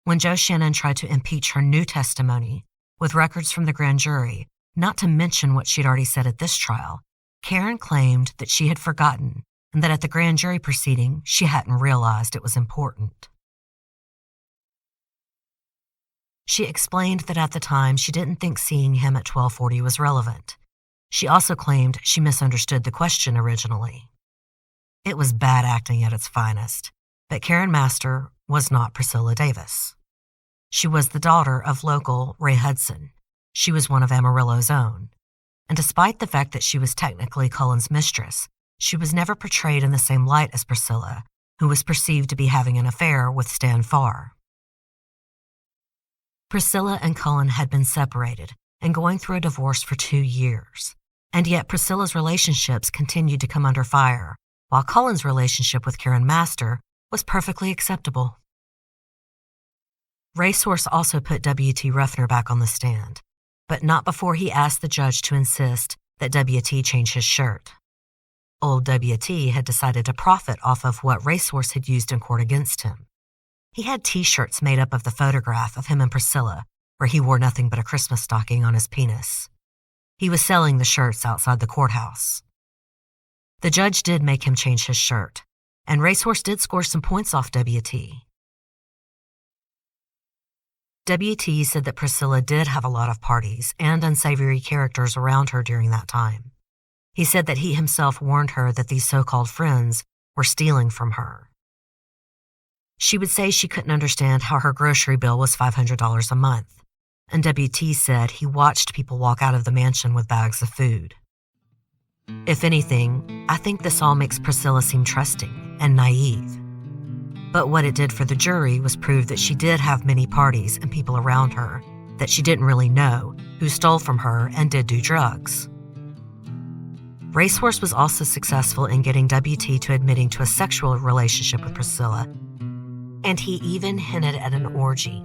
When Joe Shannon tried to impeach her new testimony with records from the grand jury, not to mention what she'd already said at this trial, Karen claimed that she had forgotten and that at the grand jury proceeding, she hadn't realized it was important. She explained that at the time, she didn't think seeing him at 12:40 was relevant. She also claimed she misunderstood the question originally. It was bad acting at its finest, but Karen Master was not Priscilla Davis. She was the daughter of local Ray Hudson. She was one of Amarillo's own. And despite the fact that she was technically Cullen's mistress, she was never portrayed in the same light as Priscilla, who was perceived to be having an affair with Stan Farr. Priscilla and Cullen had been separated and going through a divorce for 2 years, and yet Priscilla's relationships continued to come under fire while Cullen's relationship with Karen Master was perfectly acceptable. Racehorse also put W.T. Ruffner back on the stand, but not before he asked the judge to insist that W.T. change his shirt. Old W.T. had decided to profit off of what Racehorse had used in court against him. He had T-shirts made up of the photograph of him and Priscilla, where he wore nothing but a Christmas stocking on his penis. He was selling the shirts outside the courthouse. The judge did make him change his shirt, and Racehorse did score some points off W.T. W.T. said that Priscilla did have a lot of parties and unsavory characters around her during that time. He said that he himself warned her that these so-called friends were stealing from her. She would say she couldn't understand how her grocery bill was $500 a month, and W.T. said he watched people walk out of the mansion with bags of food. If anything, I think this all makes Priscilla seem trusting and naive. But what it did for the jury was prove that she did have many parties and people around her that she didn't really know who stole from her and did do drugs. Racehorse was also successful in getting W.T. to admitting to a sexual relationship with Priscilla, and he even hinted at an orgy.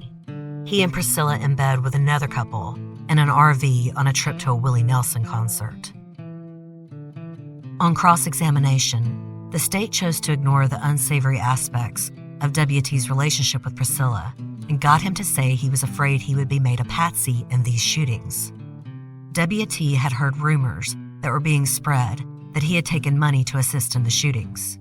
He and Priscilla in bed with another couple in an RV on a trip to a Willie Nelson concert. On cross-examination, the state chose to ignore the unsavory aspects of W.T.'s relationship with Priscilla and got him to say he was afraid he would be made a patsy in these shootings. W.T. had heard rumors that were being spread that he had taken money to assist in the shootings.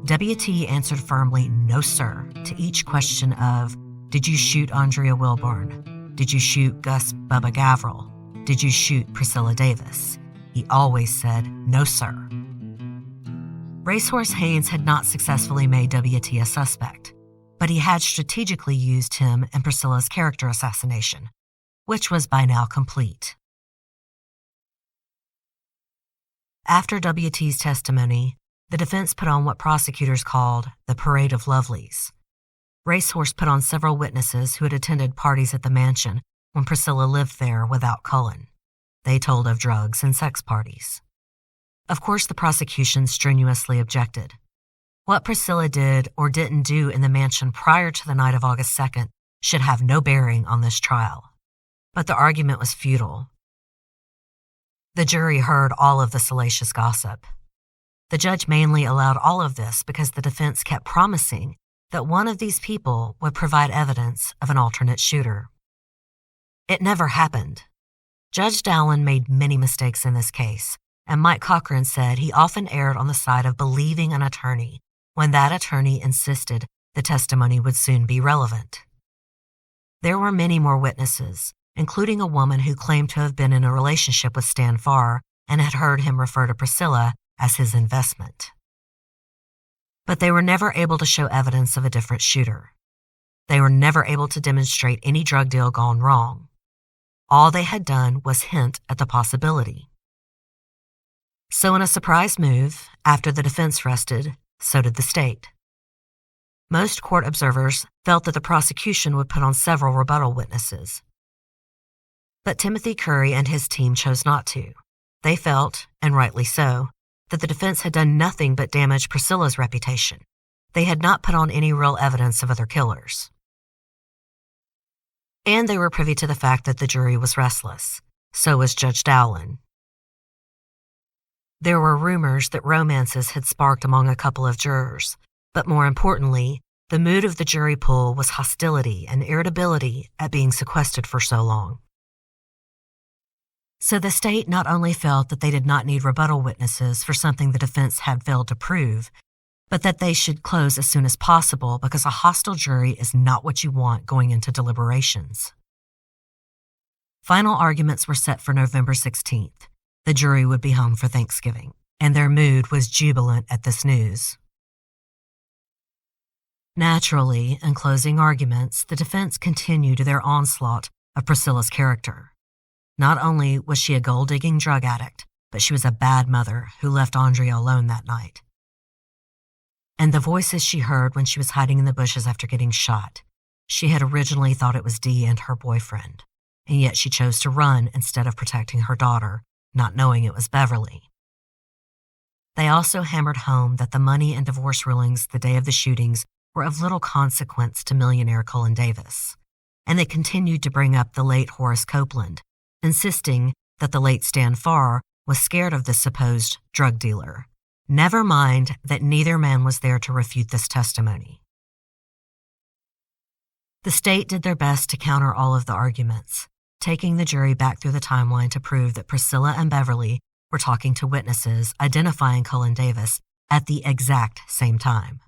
W.T. answered firmly, "No, sir," to each question of, did you shoot Andrea Wilburn? Did you shoot Gus Bubba Gavril? Did you shoot Priscilla Davis? He always said, "No, sir." Racehorse Haynes had not successfully made W.T. a suspect, but he had strategically used him in Priscilla's character assassination, which was by now complete. After W.T.'s testimony, the defense put on what prosecutors called the Parade of Lovelies. Racehorse put on several witnesses who had attended parties at the mansion when Priscilla lived there without Cullen. They told of drugs and sex parties. Of course, the prosecution strenuously objected. What Priscilla did or didn't do in the mansion prior to the night of August 2nd should have no bearing on this trial. But the argument was futile. The jury heard all of the salacious gossip. The judge mainly allowed all of this because the defense kept promising that one of these people would provide evidence of an alternate shooter. It never happened. Judge Dowland made many mistakes in this case, and Mike Cochran said he often erred on the side of believing an attorney when that attorney insisted the testimony would soon be relevant. There were many more witnesses, including a woman who claimed to have been in a relationship with Stan Farr and had heard him refer to Priscilla as his investment. But they were never able to show evidence of a different shooter. They were never able to demonstrate any drug deal gone wrong. All they had done was hint at the possibility. So in a surprise move, after the defense rested, so did the state. Most court observers felt that the prosecution would put on several rebuttal witnesses. But Timothy Curry and his team chose not to. They felt, and rightly so, that the defense had done nothing but damage Priscilla's reputation. They had not put on any real evidence of other killers. And they were privy to the fact that the jury was restless. So was Judge Dowland. There were rumors that romances had sparked among a couple of jurors, but more importantly, the mood of the jury pool was hostility and irritability at being sequestered for so long. So the state not only felt that they did not need rebuttal witnesses for something the defense had failed to prove, but that they should close as soon as possible because a hostile jury is not what you want going into deliberations. Final arguments were set for November 16th. The jury would be home for Thanksgiving, and their mood was jubilant at this news. Naturally, in closing arguments, the defense continued their onslaught of Priscilla's character. Not only was she a gold-digging drug addict, but she was a bad mother who left Andrea alone that night. And the voices she heard when she was hiding in the bushes after getting shot, she had originally thought it was Dee and her boyfriend, and yet she chose to run instead of protecting her daughter, not knowing it was Beverly. They also hammered home that the money and divorce rulings the day of the shootings were of little consequence to millionaire Cullen Davis, and they continued to bring up the late Horace Copeland, insisting that the late Stan Farr was scared of the supposed drug dealer. Never mind that neither man was there to refute this testimony. The state did their best to counter all of the arguments, taking the jury back through the timeline to prove that Priscilla and Beverly were talking to witnesses identifying Cullen Davis at the exact same time.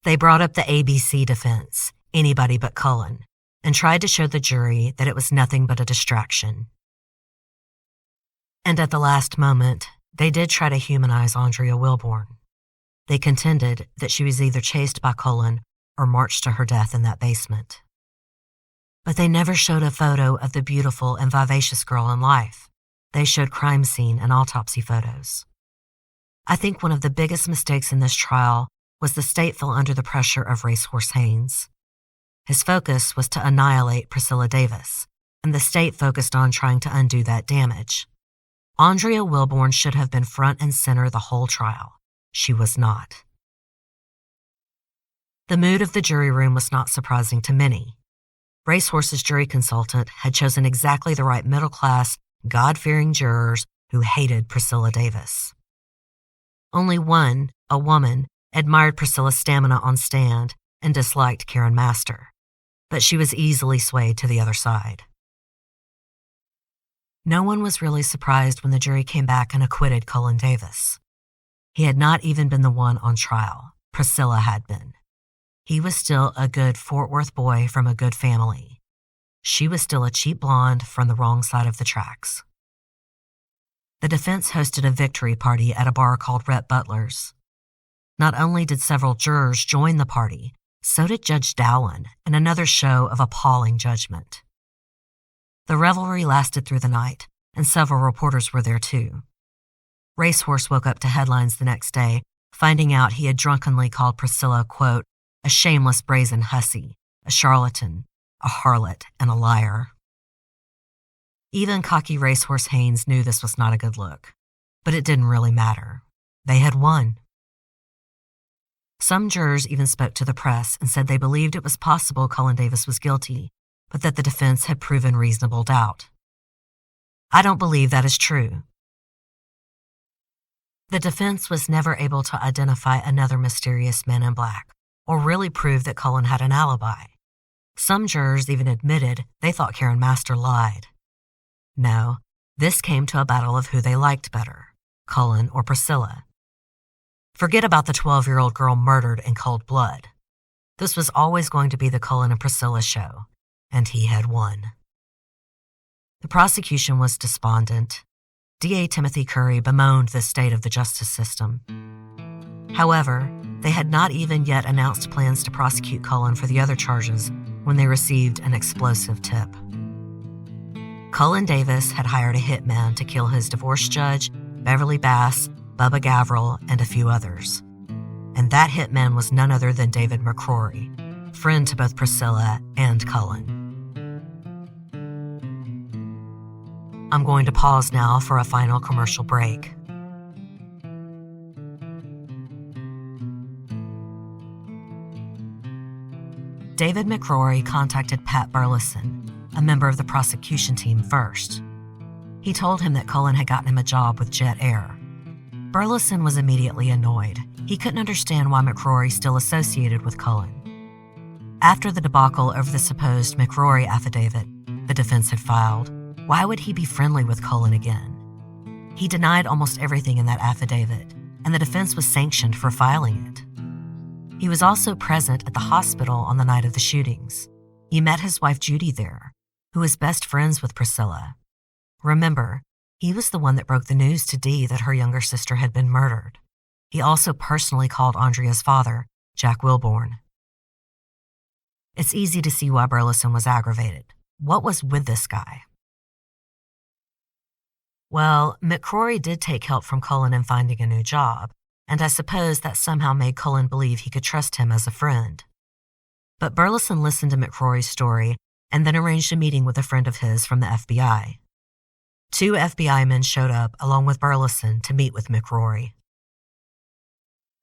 They brought up the ABC defense, anybody but Cullen, and tried to show the jury that it was nothing but a distraction. And at the last moment, they did try to humanize Andrea Wilborn. They contended that she was either chased by Cullen or marched to her death in that basement. But they never showed a photo of the beautiful and vivacious girl in life. They showed crime scene and autopsy photos. I think one of the biggest mistakes in this trial was the state fell under the pressure of Racehorse Haynes. His focus was to annihilate Priscilla Davis, and the state focused on trying to undo that damage. Andrea Wilborn should have been front and center the whole trial. She was not. The mood of the jury room was not surprising to many. Racehorse's jury consultant had chosen exactly the right middle-class, God-fearing jurors who hated Priscilla Davis. Only one, a woman, admired Priscilla's stamina on stand and disliked Karen Master, but she was easily swayed to the other side. No one was really surprised when the jury came back and acquitted Cullen Davis. He had not even been the one on trial. Priscilla had been. He was still a good Fort Worth boy from a good family. She was still a cheap blonde from the wrong side of the tracks. The defense hosted a victory party at a bar called Rhett Butler's. Not only did several jurors join the party, so did Judge Dowland in another show of appalling judgment. The revelry lasted through the night, and several reporters were there too. Racehorse woke up to headlines the next day, finding out he had drunkenly called Priscilla, quote, a shameless brazen hussy, a charlatan, a harlot, and a liar. Even cocky Racehorse Haynes knew this was not a good look, but it didn't really matter. They had won. Some jurors even spoke to the press and said they believed it was possible Cullen Davis was guilty, but that the defense had proven reasonable doubt. I don't believe that is true. The defense was never able to identify another mysterious man in black, or really prove that Cullen had an alibi. Some jurors even admitted they thought Karen Master lied. No, this came to a battle of who they liked better, Cullen or Priscilla. Forget about the 12-year-old girl murdered in cold blood. This was always going to be the Cullen and Priscilla show, and he had won. The prosecution was despondent. DA Timothy Curry bemoaned the state of the justice system. However, they had not even yet announced plans to prosecute Cullen for the other charges when they received an explosive tip. Cullen Davis had hired a hitman to kill his divorce judge, Beverly Bass, Bubba Gavril, and a few others. And that hitman was none other than David McCrory, friend to both Priscilla and Cullen. I'm going to pause now for a final commercial break. David McCrory contacted Pat Burleson, a member of the prosecution team, first. He told him that Cullen had gotten him a job with Jet Air. Burleson was immediately annoyed. He couldn't understand why McCrory still associated with Cullen. After the debacle over the supposed McCrory affidavit the defense had filed, why would he be friendly with Cullen again? He denied almost everything in that affidavit, and the defense was sanctioned for filing it. He was also present at the hospital on the night of the shootings. He met his wife Judy there, who was best friends with Priscilla. Remember, he was the one that broke the news to Dee that her younger sister had been murdered. He also personally called Andrea's father, Jack Wilborn. It's easy to see why Burleson was aggravated. What was with this guy? Well, McCrory did take help from Cullen in finding a new job, and I suppose that somehow made Cullen believe he could trust him as a friend. But Burleson listened to McCrory's story and then arranged a meeting with a friend of his from the FBI. 2 FBI men showed up along with Burleson to meet with McRory.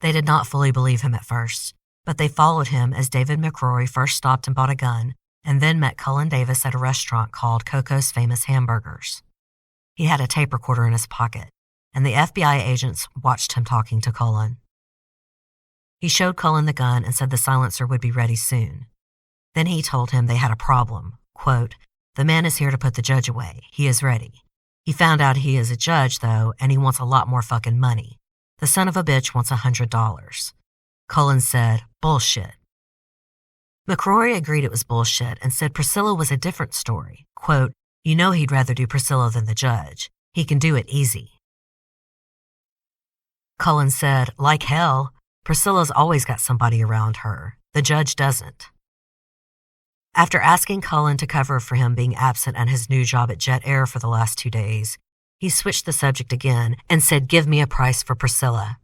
They did not fully believe him at first, but they followed him as David McRory first stopped and bought a gun and then met Cullen Davis at a restaurant called Coco's Famous Hamburgers. He had a tape recorder in his pocket, and the FBI agents watched him talking to Cullen. He showed Cullen the gun and said the silencer would be ready soon. Then he told him they had a problem. Quote, "The man is here to put the judge away. He is ready. He found out he is a judge, though, and he wants a lot more fucking money. The son of a bitch wants $100. Cullen said, "Bullshit." McRory agreed it was bullshit and said Priscilla was a different story. Quote, "You know he'd rather do Priscilla than the judge. He can do it easy." Cullen said, "Like hell, Priscilla's always got somebody around her. The judge doesn't." After asking Cullen to cover for him being absent at his new job at Jet Air for the last 2 days, he switched the subject again and said, "Give me a price for Priscilla."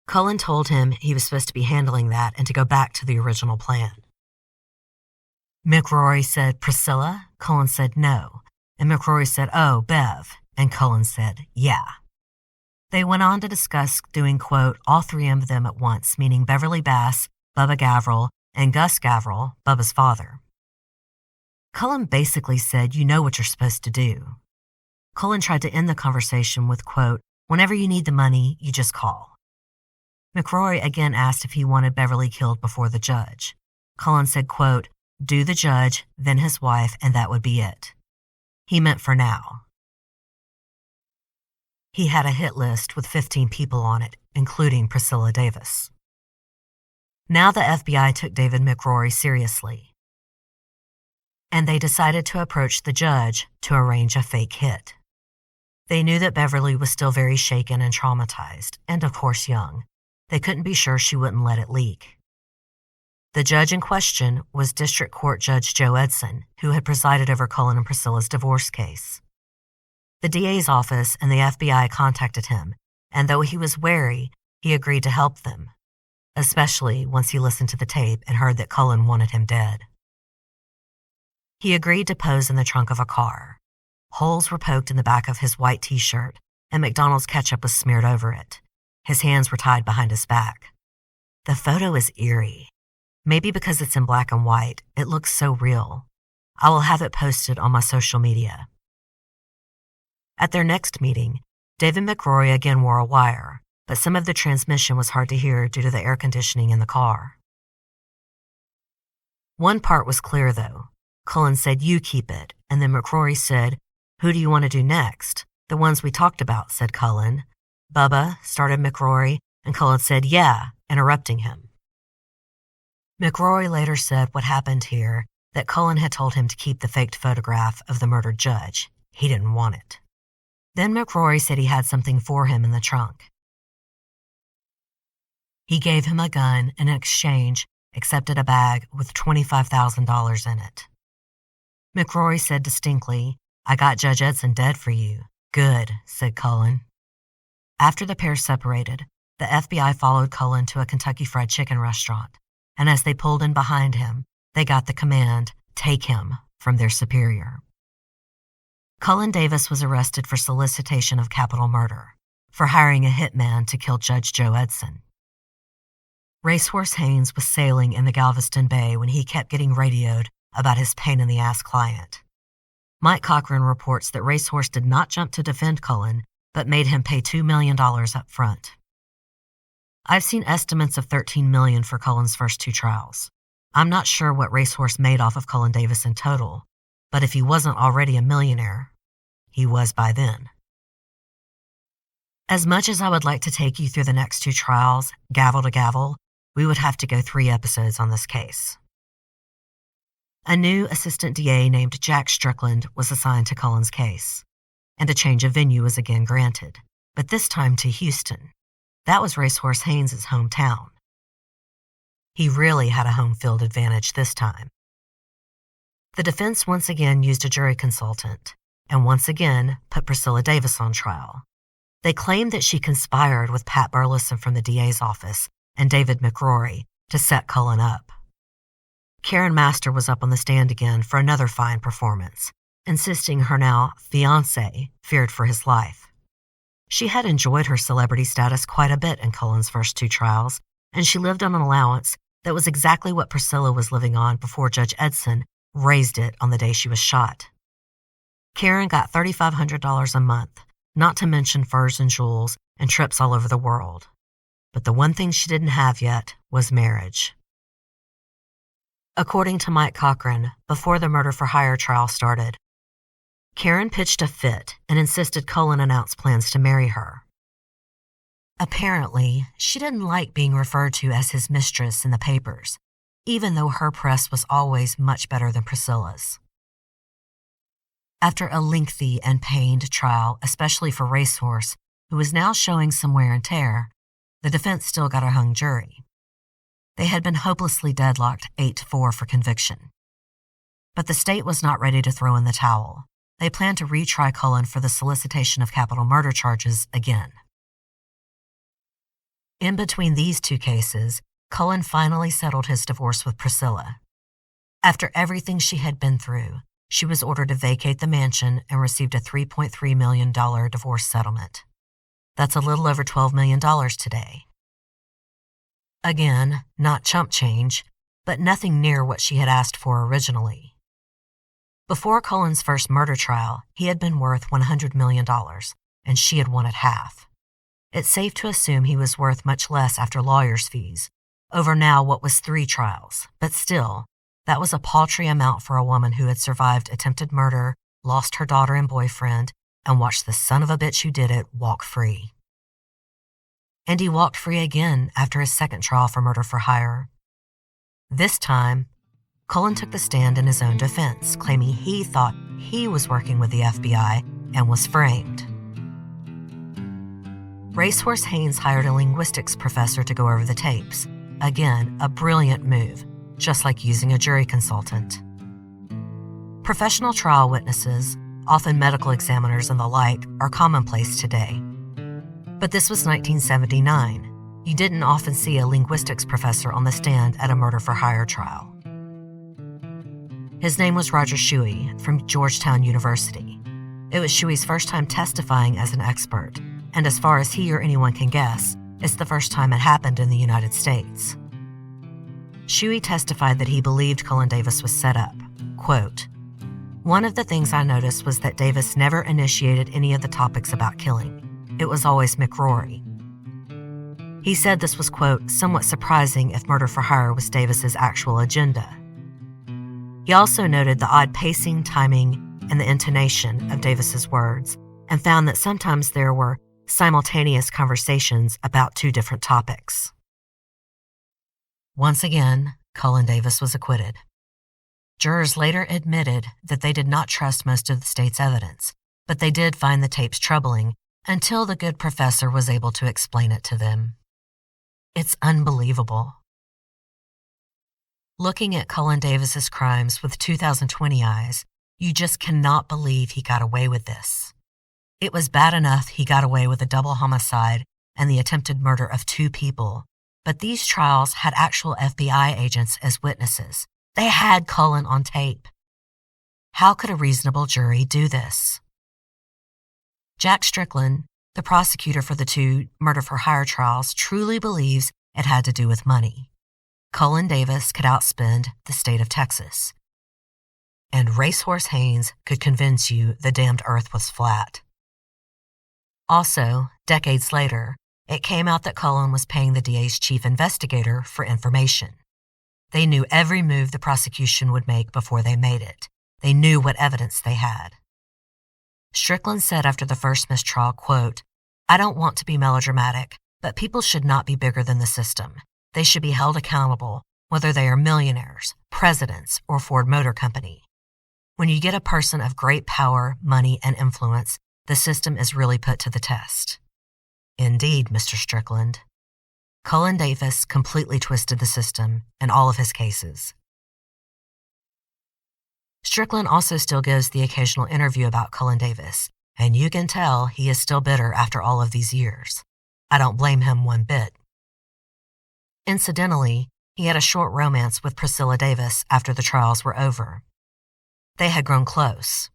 Cullen told him he was supposed to be handling that and to go back to the original plan. McRory said, "Priscilla?" Cullen said, "No." And McRory said, "Oh, Bev." And Cullen said, "Yeah." They went on to discuss doing, quote, all 3 of them at once, meaning Beverly Bass, Bubba Gavril, and Gus Gavril, Bubba's father. Cullen basically said, "You know what you're supposed to do." Cullen tried to end the conversation with, quote, "Whenever you need the money, you just call." McRory again asked if he wanted Beverly killed before the judge. Cullen said, quote, "Do the judge, then his wife, and that would be it." He meant for now. He had a hit list with 15 people on it, including Priscilla Davis. Now the FBI took David McRory seriously, and they decided to approach the judge to arrange a fake hit. They knew that Beverly was still very shaken and traumatized, and of course young. They couldn't be sure she wouldn't let it leak. The judge in question was District Court Judge Joe Edson, who had presided over Cullen and Priscilla's divorce case. The DA's office and the FBI contacted him, and though he was wary, he agreed to help them, especially once he listened to the tape and heard that Cullen wanted him dead. He agreed to pose in the trunk of a car. Holes were poked in the back of his white T-shirt, and McDonald's ketchup was smeared over it. His hands were tied behind his back. The photo is eerie. Maybe because it's in black and white, it looks so real. I will have it posted on my social media. At their next meeting, David McRory again wore a wire, but some of the transmission was hard to hear due to the air conditioning in the car. One part was clear, though. Cullen said, "You keep it," and then McRory said, "Who do you want to do next?" "The ones we talked about," said Cullen. "Bubba," started McRory, and Cullen said, "Yeah," interrupting him. McRory later said what happened here, that Cullen had told him to keep the faked photograph of the murdered judge. He didn't want it. Then McRory said he had something for him in the trunk. He gave him a gun and in exchange accepted a bag with $25,000 in it. McRory said distinctly, "I got Judge Edson dead for you." "Good," said Cullen. After the pair separated, the FBI followed Cullen to a Kentucky Fried Chicken restaurant, and as they pulled in behind him, they got the command, "Take him," from their superior. Cullen Davis was arrested for solicitation of capital murder, for hiring a hitman to kill Judge Joe Edson. Racehorse Haynes was sailing in the Galveston Bay when he kept getting radioed about his pain-in-the-ass client. Mike Cochran reports that Racehorse did not jump to defend Cullen, but made him pay $2 million up front. I've seen estimates of $13 million for Cullen's first 2 trials. I'm not sure what Racehorse made off of Cullen Davis in total, but if he wasn't already a millionaire, he was by then. As much as I would like to take you through the next 2 trials, gavel to gavel, we would have to go 3 episodes on this case. A new assistant DA named Jack Strickland was assigned to Cullen's case, and a change of venue was again granted, but this time to Houston. That was Racehorse Haynes' hometown. He really had a home field advantage this time. The defense once again used a jury consultant, and once again put Priscilla Davis on trial. They claimed that she conspired with Pat Burleson from the DA's office and David McRory to set Cullen up. Karen Master was up on the stand again for another fine performance, insisting her now fiancé feared for his life. She had enjoyed her celebrity status quite a bit in Cullen's first 2 trials, and she lived on an allowance that was exactly what Priscilla was living on before Judge Edson raised it on the day she was shot. Karen got $3,500 a month, not to mention furs and jewels and trips all over the world. But the one thing she didn't have yet was marriage. According to Mike Cochran, before the murder-for-hire trial started, Karen pitched a fit and insisted Cullen announce plans to marry her. Apparently, she didn't like being referred to as his mistress in the papers, even though her press was always much better than Priscilla's. After a lengthy and pained trial, especially for Racehorse, who was now showing some wear and tear, the defense still got a hung jury. They had been hopelessly deadlocked 8-4 for conviction. But the state was not ready to throw in the towel. They planned to retry Cullen for the solicitation of capital murder charges again. In between these 2 cases, Cullen finally settled his divorce with Priscilla. After everything she had been through, she was ordered to vacate the mansion and received a $3.3 million divorce settlement. That's a little over $12 million today. Again, not chump change, but nothing near what she had asked for originally. Before Cullen's first murder trial, he had been worth $100 million, and she had wanted half. It's safe to assume he was worth much less after lawyers' fees, over now what was 3 trials, but still, that was a paltry amount for a woman who had survived attempted murder, lost her daughter and boyfriend, and watched the son of a bitch who did it walk free. And he walked free again after his second trial for murder for hire. This time, Cullen took the stand in his own defense, claiming he thought he was working with the FBI and was framed. Racehorse Haynes hired a linguistics professor to go over the tapes. Again, a brilliant move, just like using a jury consultant. Professional trial witnesses, often medical examiners and the like, are commonplace today. But this was 1979. You didn't often see a linguistics professor on the stand at a murder-for-hire trial. His name was Roger Shuey from Georgetown University. It was Shuey's first time testifying as an expert, and as far as he or anyone can guess, it's the first time it happened in the United States. Shuey testified that he believed Cullen Davis was set up. Quote, "One of the things I noticed was that Davis never initiated any of the topics about killing. It was always McRory." He said this was, quote, "somewhat surprising if murder for hire was Davis's actual agenda." He also noted the odd pacing, timing, and the intonation of Davis's words, and found that sometimes there were simultaneous conversations about 2 different topics. Once again, Cullen Davis was acquitted. Jurors later admitted that they did not trust most of the state's evidence, but they did find the tapes troubling until the good professor was able to explain it to them. It's unbelievable. Looking at Cullen Davis's crimes with 2020 eyes, you just cannot believe he got away with this. It was bad enough he got away with a double homicide and the attempted murder of 2 people, but these trials had actual FBI agents as witnesses. They had Cullen on tape. How could a reasonable jury do this? Jack Strickland, the prosecutor for the 2 murder-for-hire trials, truly believes it had to do with money. Cullen Davis could outspend the state of Texas. And Racehorse Haynes could convince you the damned earth was flat. Also, decades later, it came out that Cullen was paying the DA's chief investigator for information. They knew every move the prosecution would make before they made it. They knew what evidence they had. Strickland said after the first mistrial, quote, "I don't want to be melodramatic, but people should not be bigger than the system. They should be held accountable, whether they are millionaires, presidents, or Ford Motor Company. When you get a person of great power, money, and influence, the system is really put to the test." Indeed, Mr. Strickland. Cullen Davis completely twisted the system in all of his cases. Strickland also still gives the occasional interview about Cullen Davis, and you can tell he is still bitter after all of these years. I don't blame him one bit. Incidentally, he had a short romance with Priscilla Davis after the trials were over. They had grown close.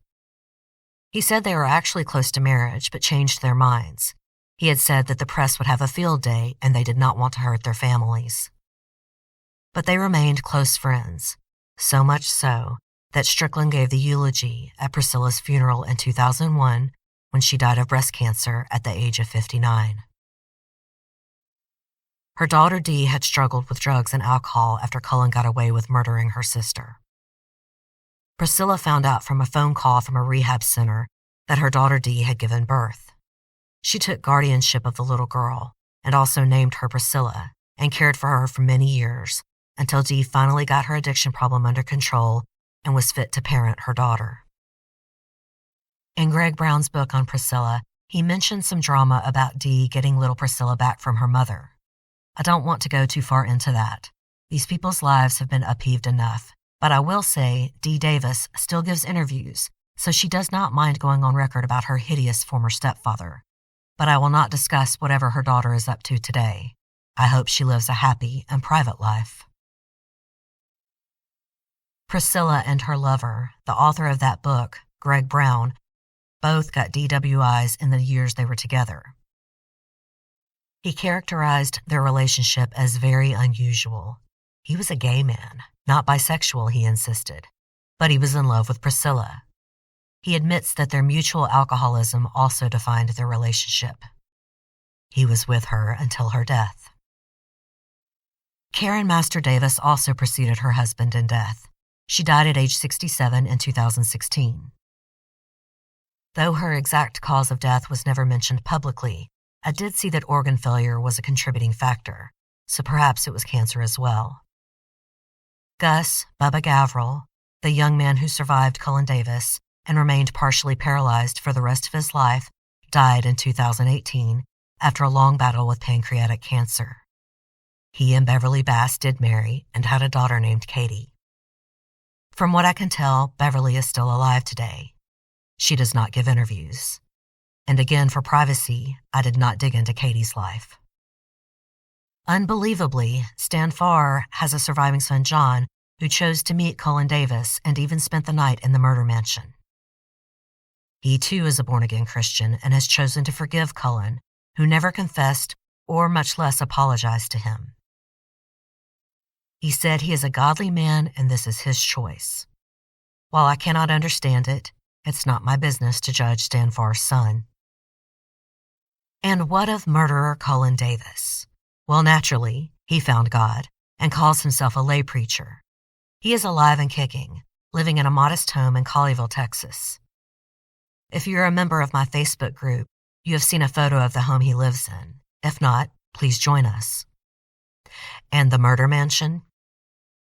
He said they were actually close to marriage, but changed their minds. He had said that the press would have a field day and they did not want to hurt their families. But they remained close friends, so much so that Strickland gave the eulogy at Priscilla's funeral in 2001 when she died of breast cancer at the age of 59. Her daughter Dee had struggled with drugs and alcohol after Cullen got away with murdering her sister. Priscilla found out from a phone call from a rehab center that her daughter Dee had given birth. She took guardianship of the little girl and also named her Priscilla and cared for her for many years until Dee finally got her addiction problem under control and was fit to parent her daughter. In Greg Brown's book on Priscilla, he mentioned some drama about Dee getting little Priscilla back from her mother. I don't want to go too far into that. These people's lives have been upheaved enough, but I will say Dee Davis still gives interviews, so she does not mind going on record about her hideous former stepfather. But I will not discuss whatever her daughter is up to today. I hope she lives a happy and private life. Priscilla and her lover, the author of that book, Greg Brown, both got DWIs in the years they were together. He characterized their relationship as very unusual. He was a gay man, not bisexual, he insisted, but he was in love with Priscilla. He admits that their mutual alcoholism also defined their relationship. He was with her until her death. Karen Master Davis also preceded her husband in death. She died at age 67 in 2016. Though her exact cause of death was never mentioned publicly, I did see that organ failure was a contributing factor, so perhaps it was cancer as well. Gus Bubba Gavril, the young man who survived Cullen Davis and remained partially paralyzed for the rest of his life, died in 2018 after a long battle with pancreatic cancer. He and Beverly Bass did marry and had a daughter named Katie. From what I can tell, Beverly is still alive today. She does not give interviews. And again, for privacy, I did not dig into Katie's life. Unbelievably, Stan Farr has a surviving son, John, who chose to meet Cullen Davis and even spent the night in the murder mansion. He too is a born-again Christian and has chosen to forgive Cullen, who never confessed or much less apologized to him. He said he is a godly man and this is his choice. While I cannot understand it, it's not my business to judge Stan Farr's son. And what of murderer Cullen Davis? Well, naturally, he found God and calls himself a lay preacher. He is alive and kicking, living in a modest home in Colleyville, Texas. If you're a member of my Facebook group, you have seen a photo of the home he lives in. If not, please join us. And the murder mansion?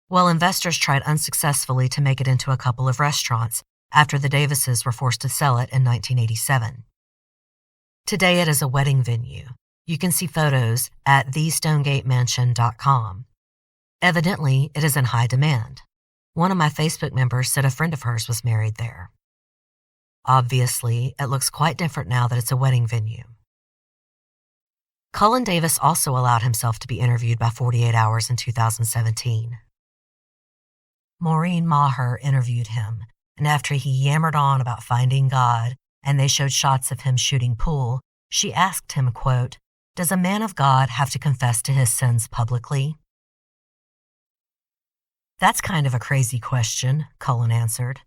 Well, investors tried unsuccessfully to make it into a couple of restaurants after the Davises were forced to sell it in 1987. Today it is a wedding venue. You can see photos at thestonegatemansion.com. Evidently, it is in high demand. One of my Facebook members said a friend of hers was married there. Obviously, it looks quite different now that it's a wedding venue. Cullen Davis also allowed himself to be interviewed by 48 Hours in 2017. Maureen Maher interviewed him, and after he yammered on about finding God and they showed shots of him shooting pool, she asked him, quote, "Does a man of God have to confess to his sins publicly?" "That's kind of a crazy question," Cullen answered.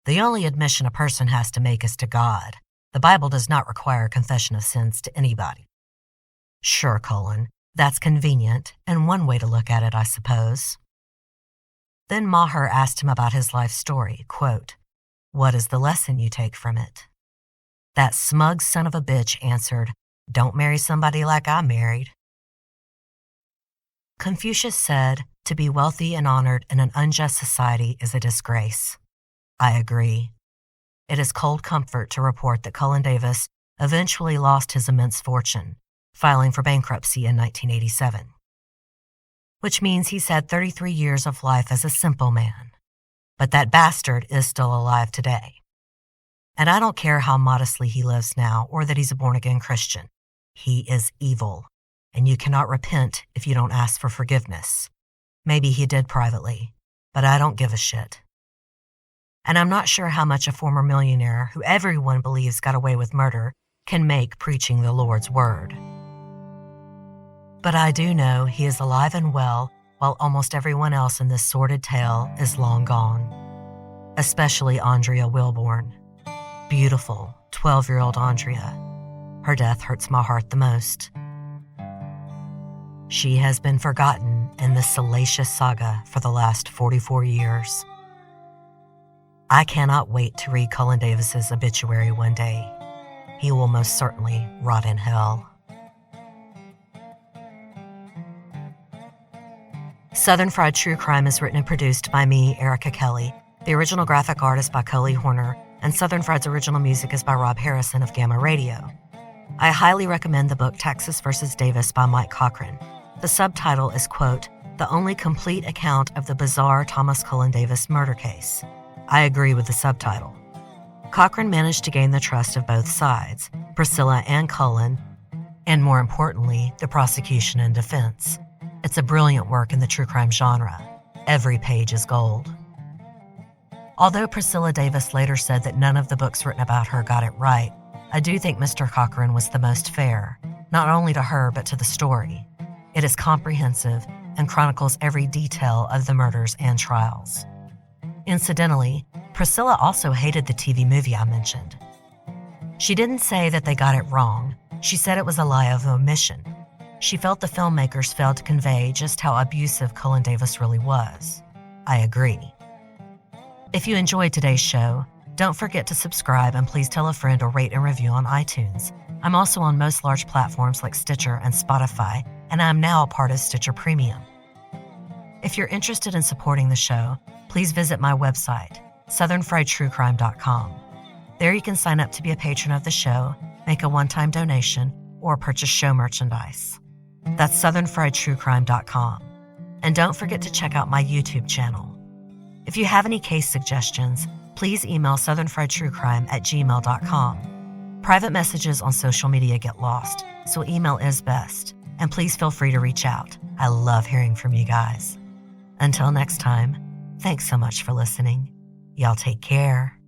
"The only admission a person has to make is to God. The Bible does not require confession of sins to anybody." "Sure, Cullen, that's convenient, and one way to look at it, I suppose." Then Maher asked him about his life story, quote, "What is the lesson you take from it?" That smug son of a bitch answered, "Don't marry somebody like I married." Confucius said, "To be wealthy and honored in an unjust society is a disgrace." I agree. It is cold comfort to report that Cullen Davis eventually lost his immense fortune, filing for bankruptcy in 1987. Which means he's had 33 years of life as a simple man. But that bastard is still alive today. And I don't care how modestly he lives now or that he's a born-again Christian. He is evil, and you cannot repent if you don't ask for forgiveness. Maybe he did privately, but I don't give a shit. and I'm not sure how much a former millionaire who everyone believes got away with murder can make preaching the Lord's word. But I do know he is alive and well, while almost everyone else in this sordid tale is long gone. Especially Andrea Wilborn. Beautiful, 12-year-old Andrea. Her death hurts my heart the most. She has been forgotten in this salacious saga for the last 44 years. I cannot wait to read Cullen Davis's obituary one day. He will most certainly rot in hell. Southern Fried True Crime is written and produced by me, Erica Kelley. The original graphic art is by Coley Horner, and Southern Fried's original music is by Rob Harrison of Gamma Radio. I highly recommend the book Texas vs. Davis by Mike Cochran. The subtitle is, quote, "The only complete account of the bizarre Thomas Cullen Davis murder case." I agree with the subtitle. Cochran managed to gain the trust of both sides, Priscilla and Cullen, and more importantly, the prosecution and defense. It's a brilliant work in the true crime genre. Every page is gold. Although Priscilla Davis later said that none of the books written about her got it right, I do think Mr. Cochran was the most fair, not only to her but to the story. It is comprehensive and chronicles every detail of the murders and trials. Incidentally, Priscilla also hated the TV movie I mentioned. She didn't say that they got it wrong. She said it was a lie of omission. She felt the filmmakers failed to convey just how abusive Cullen Davis really was. I agree. If you enjoyed today's show, don't forget to subscribe and please tell a friend or rate and review on iTunes. I'm also on most large platforms like Stitcher and Spotify, and I'm now a part of Stitcher Premium. If you're interested in supporting the show, please visit my website, southernfriedtruecrime.com. There you can sign up to be a patron of the show, make a one-time donation, or purchase show merchandise. That's southernfriedtruecrime.com. And don't forget to check out my YouTube channel. If you have any case suggestions, please email southernfriedtruecrime@gmail.com. Private messages on social media get lost, so email is best. And please feel free to reach out. I love hearing from you guys. Until next time, thanks so much for listening. Y'all take care.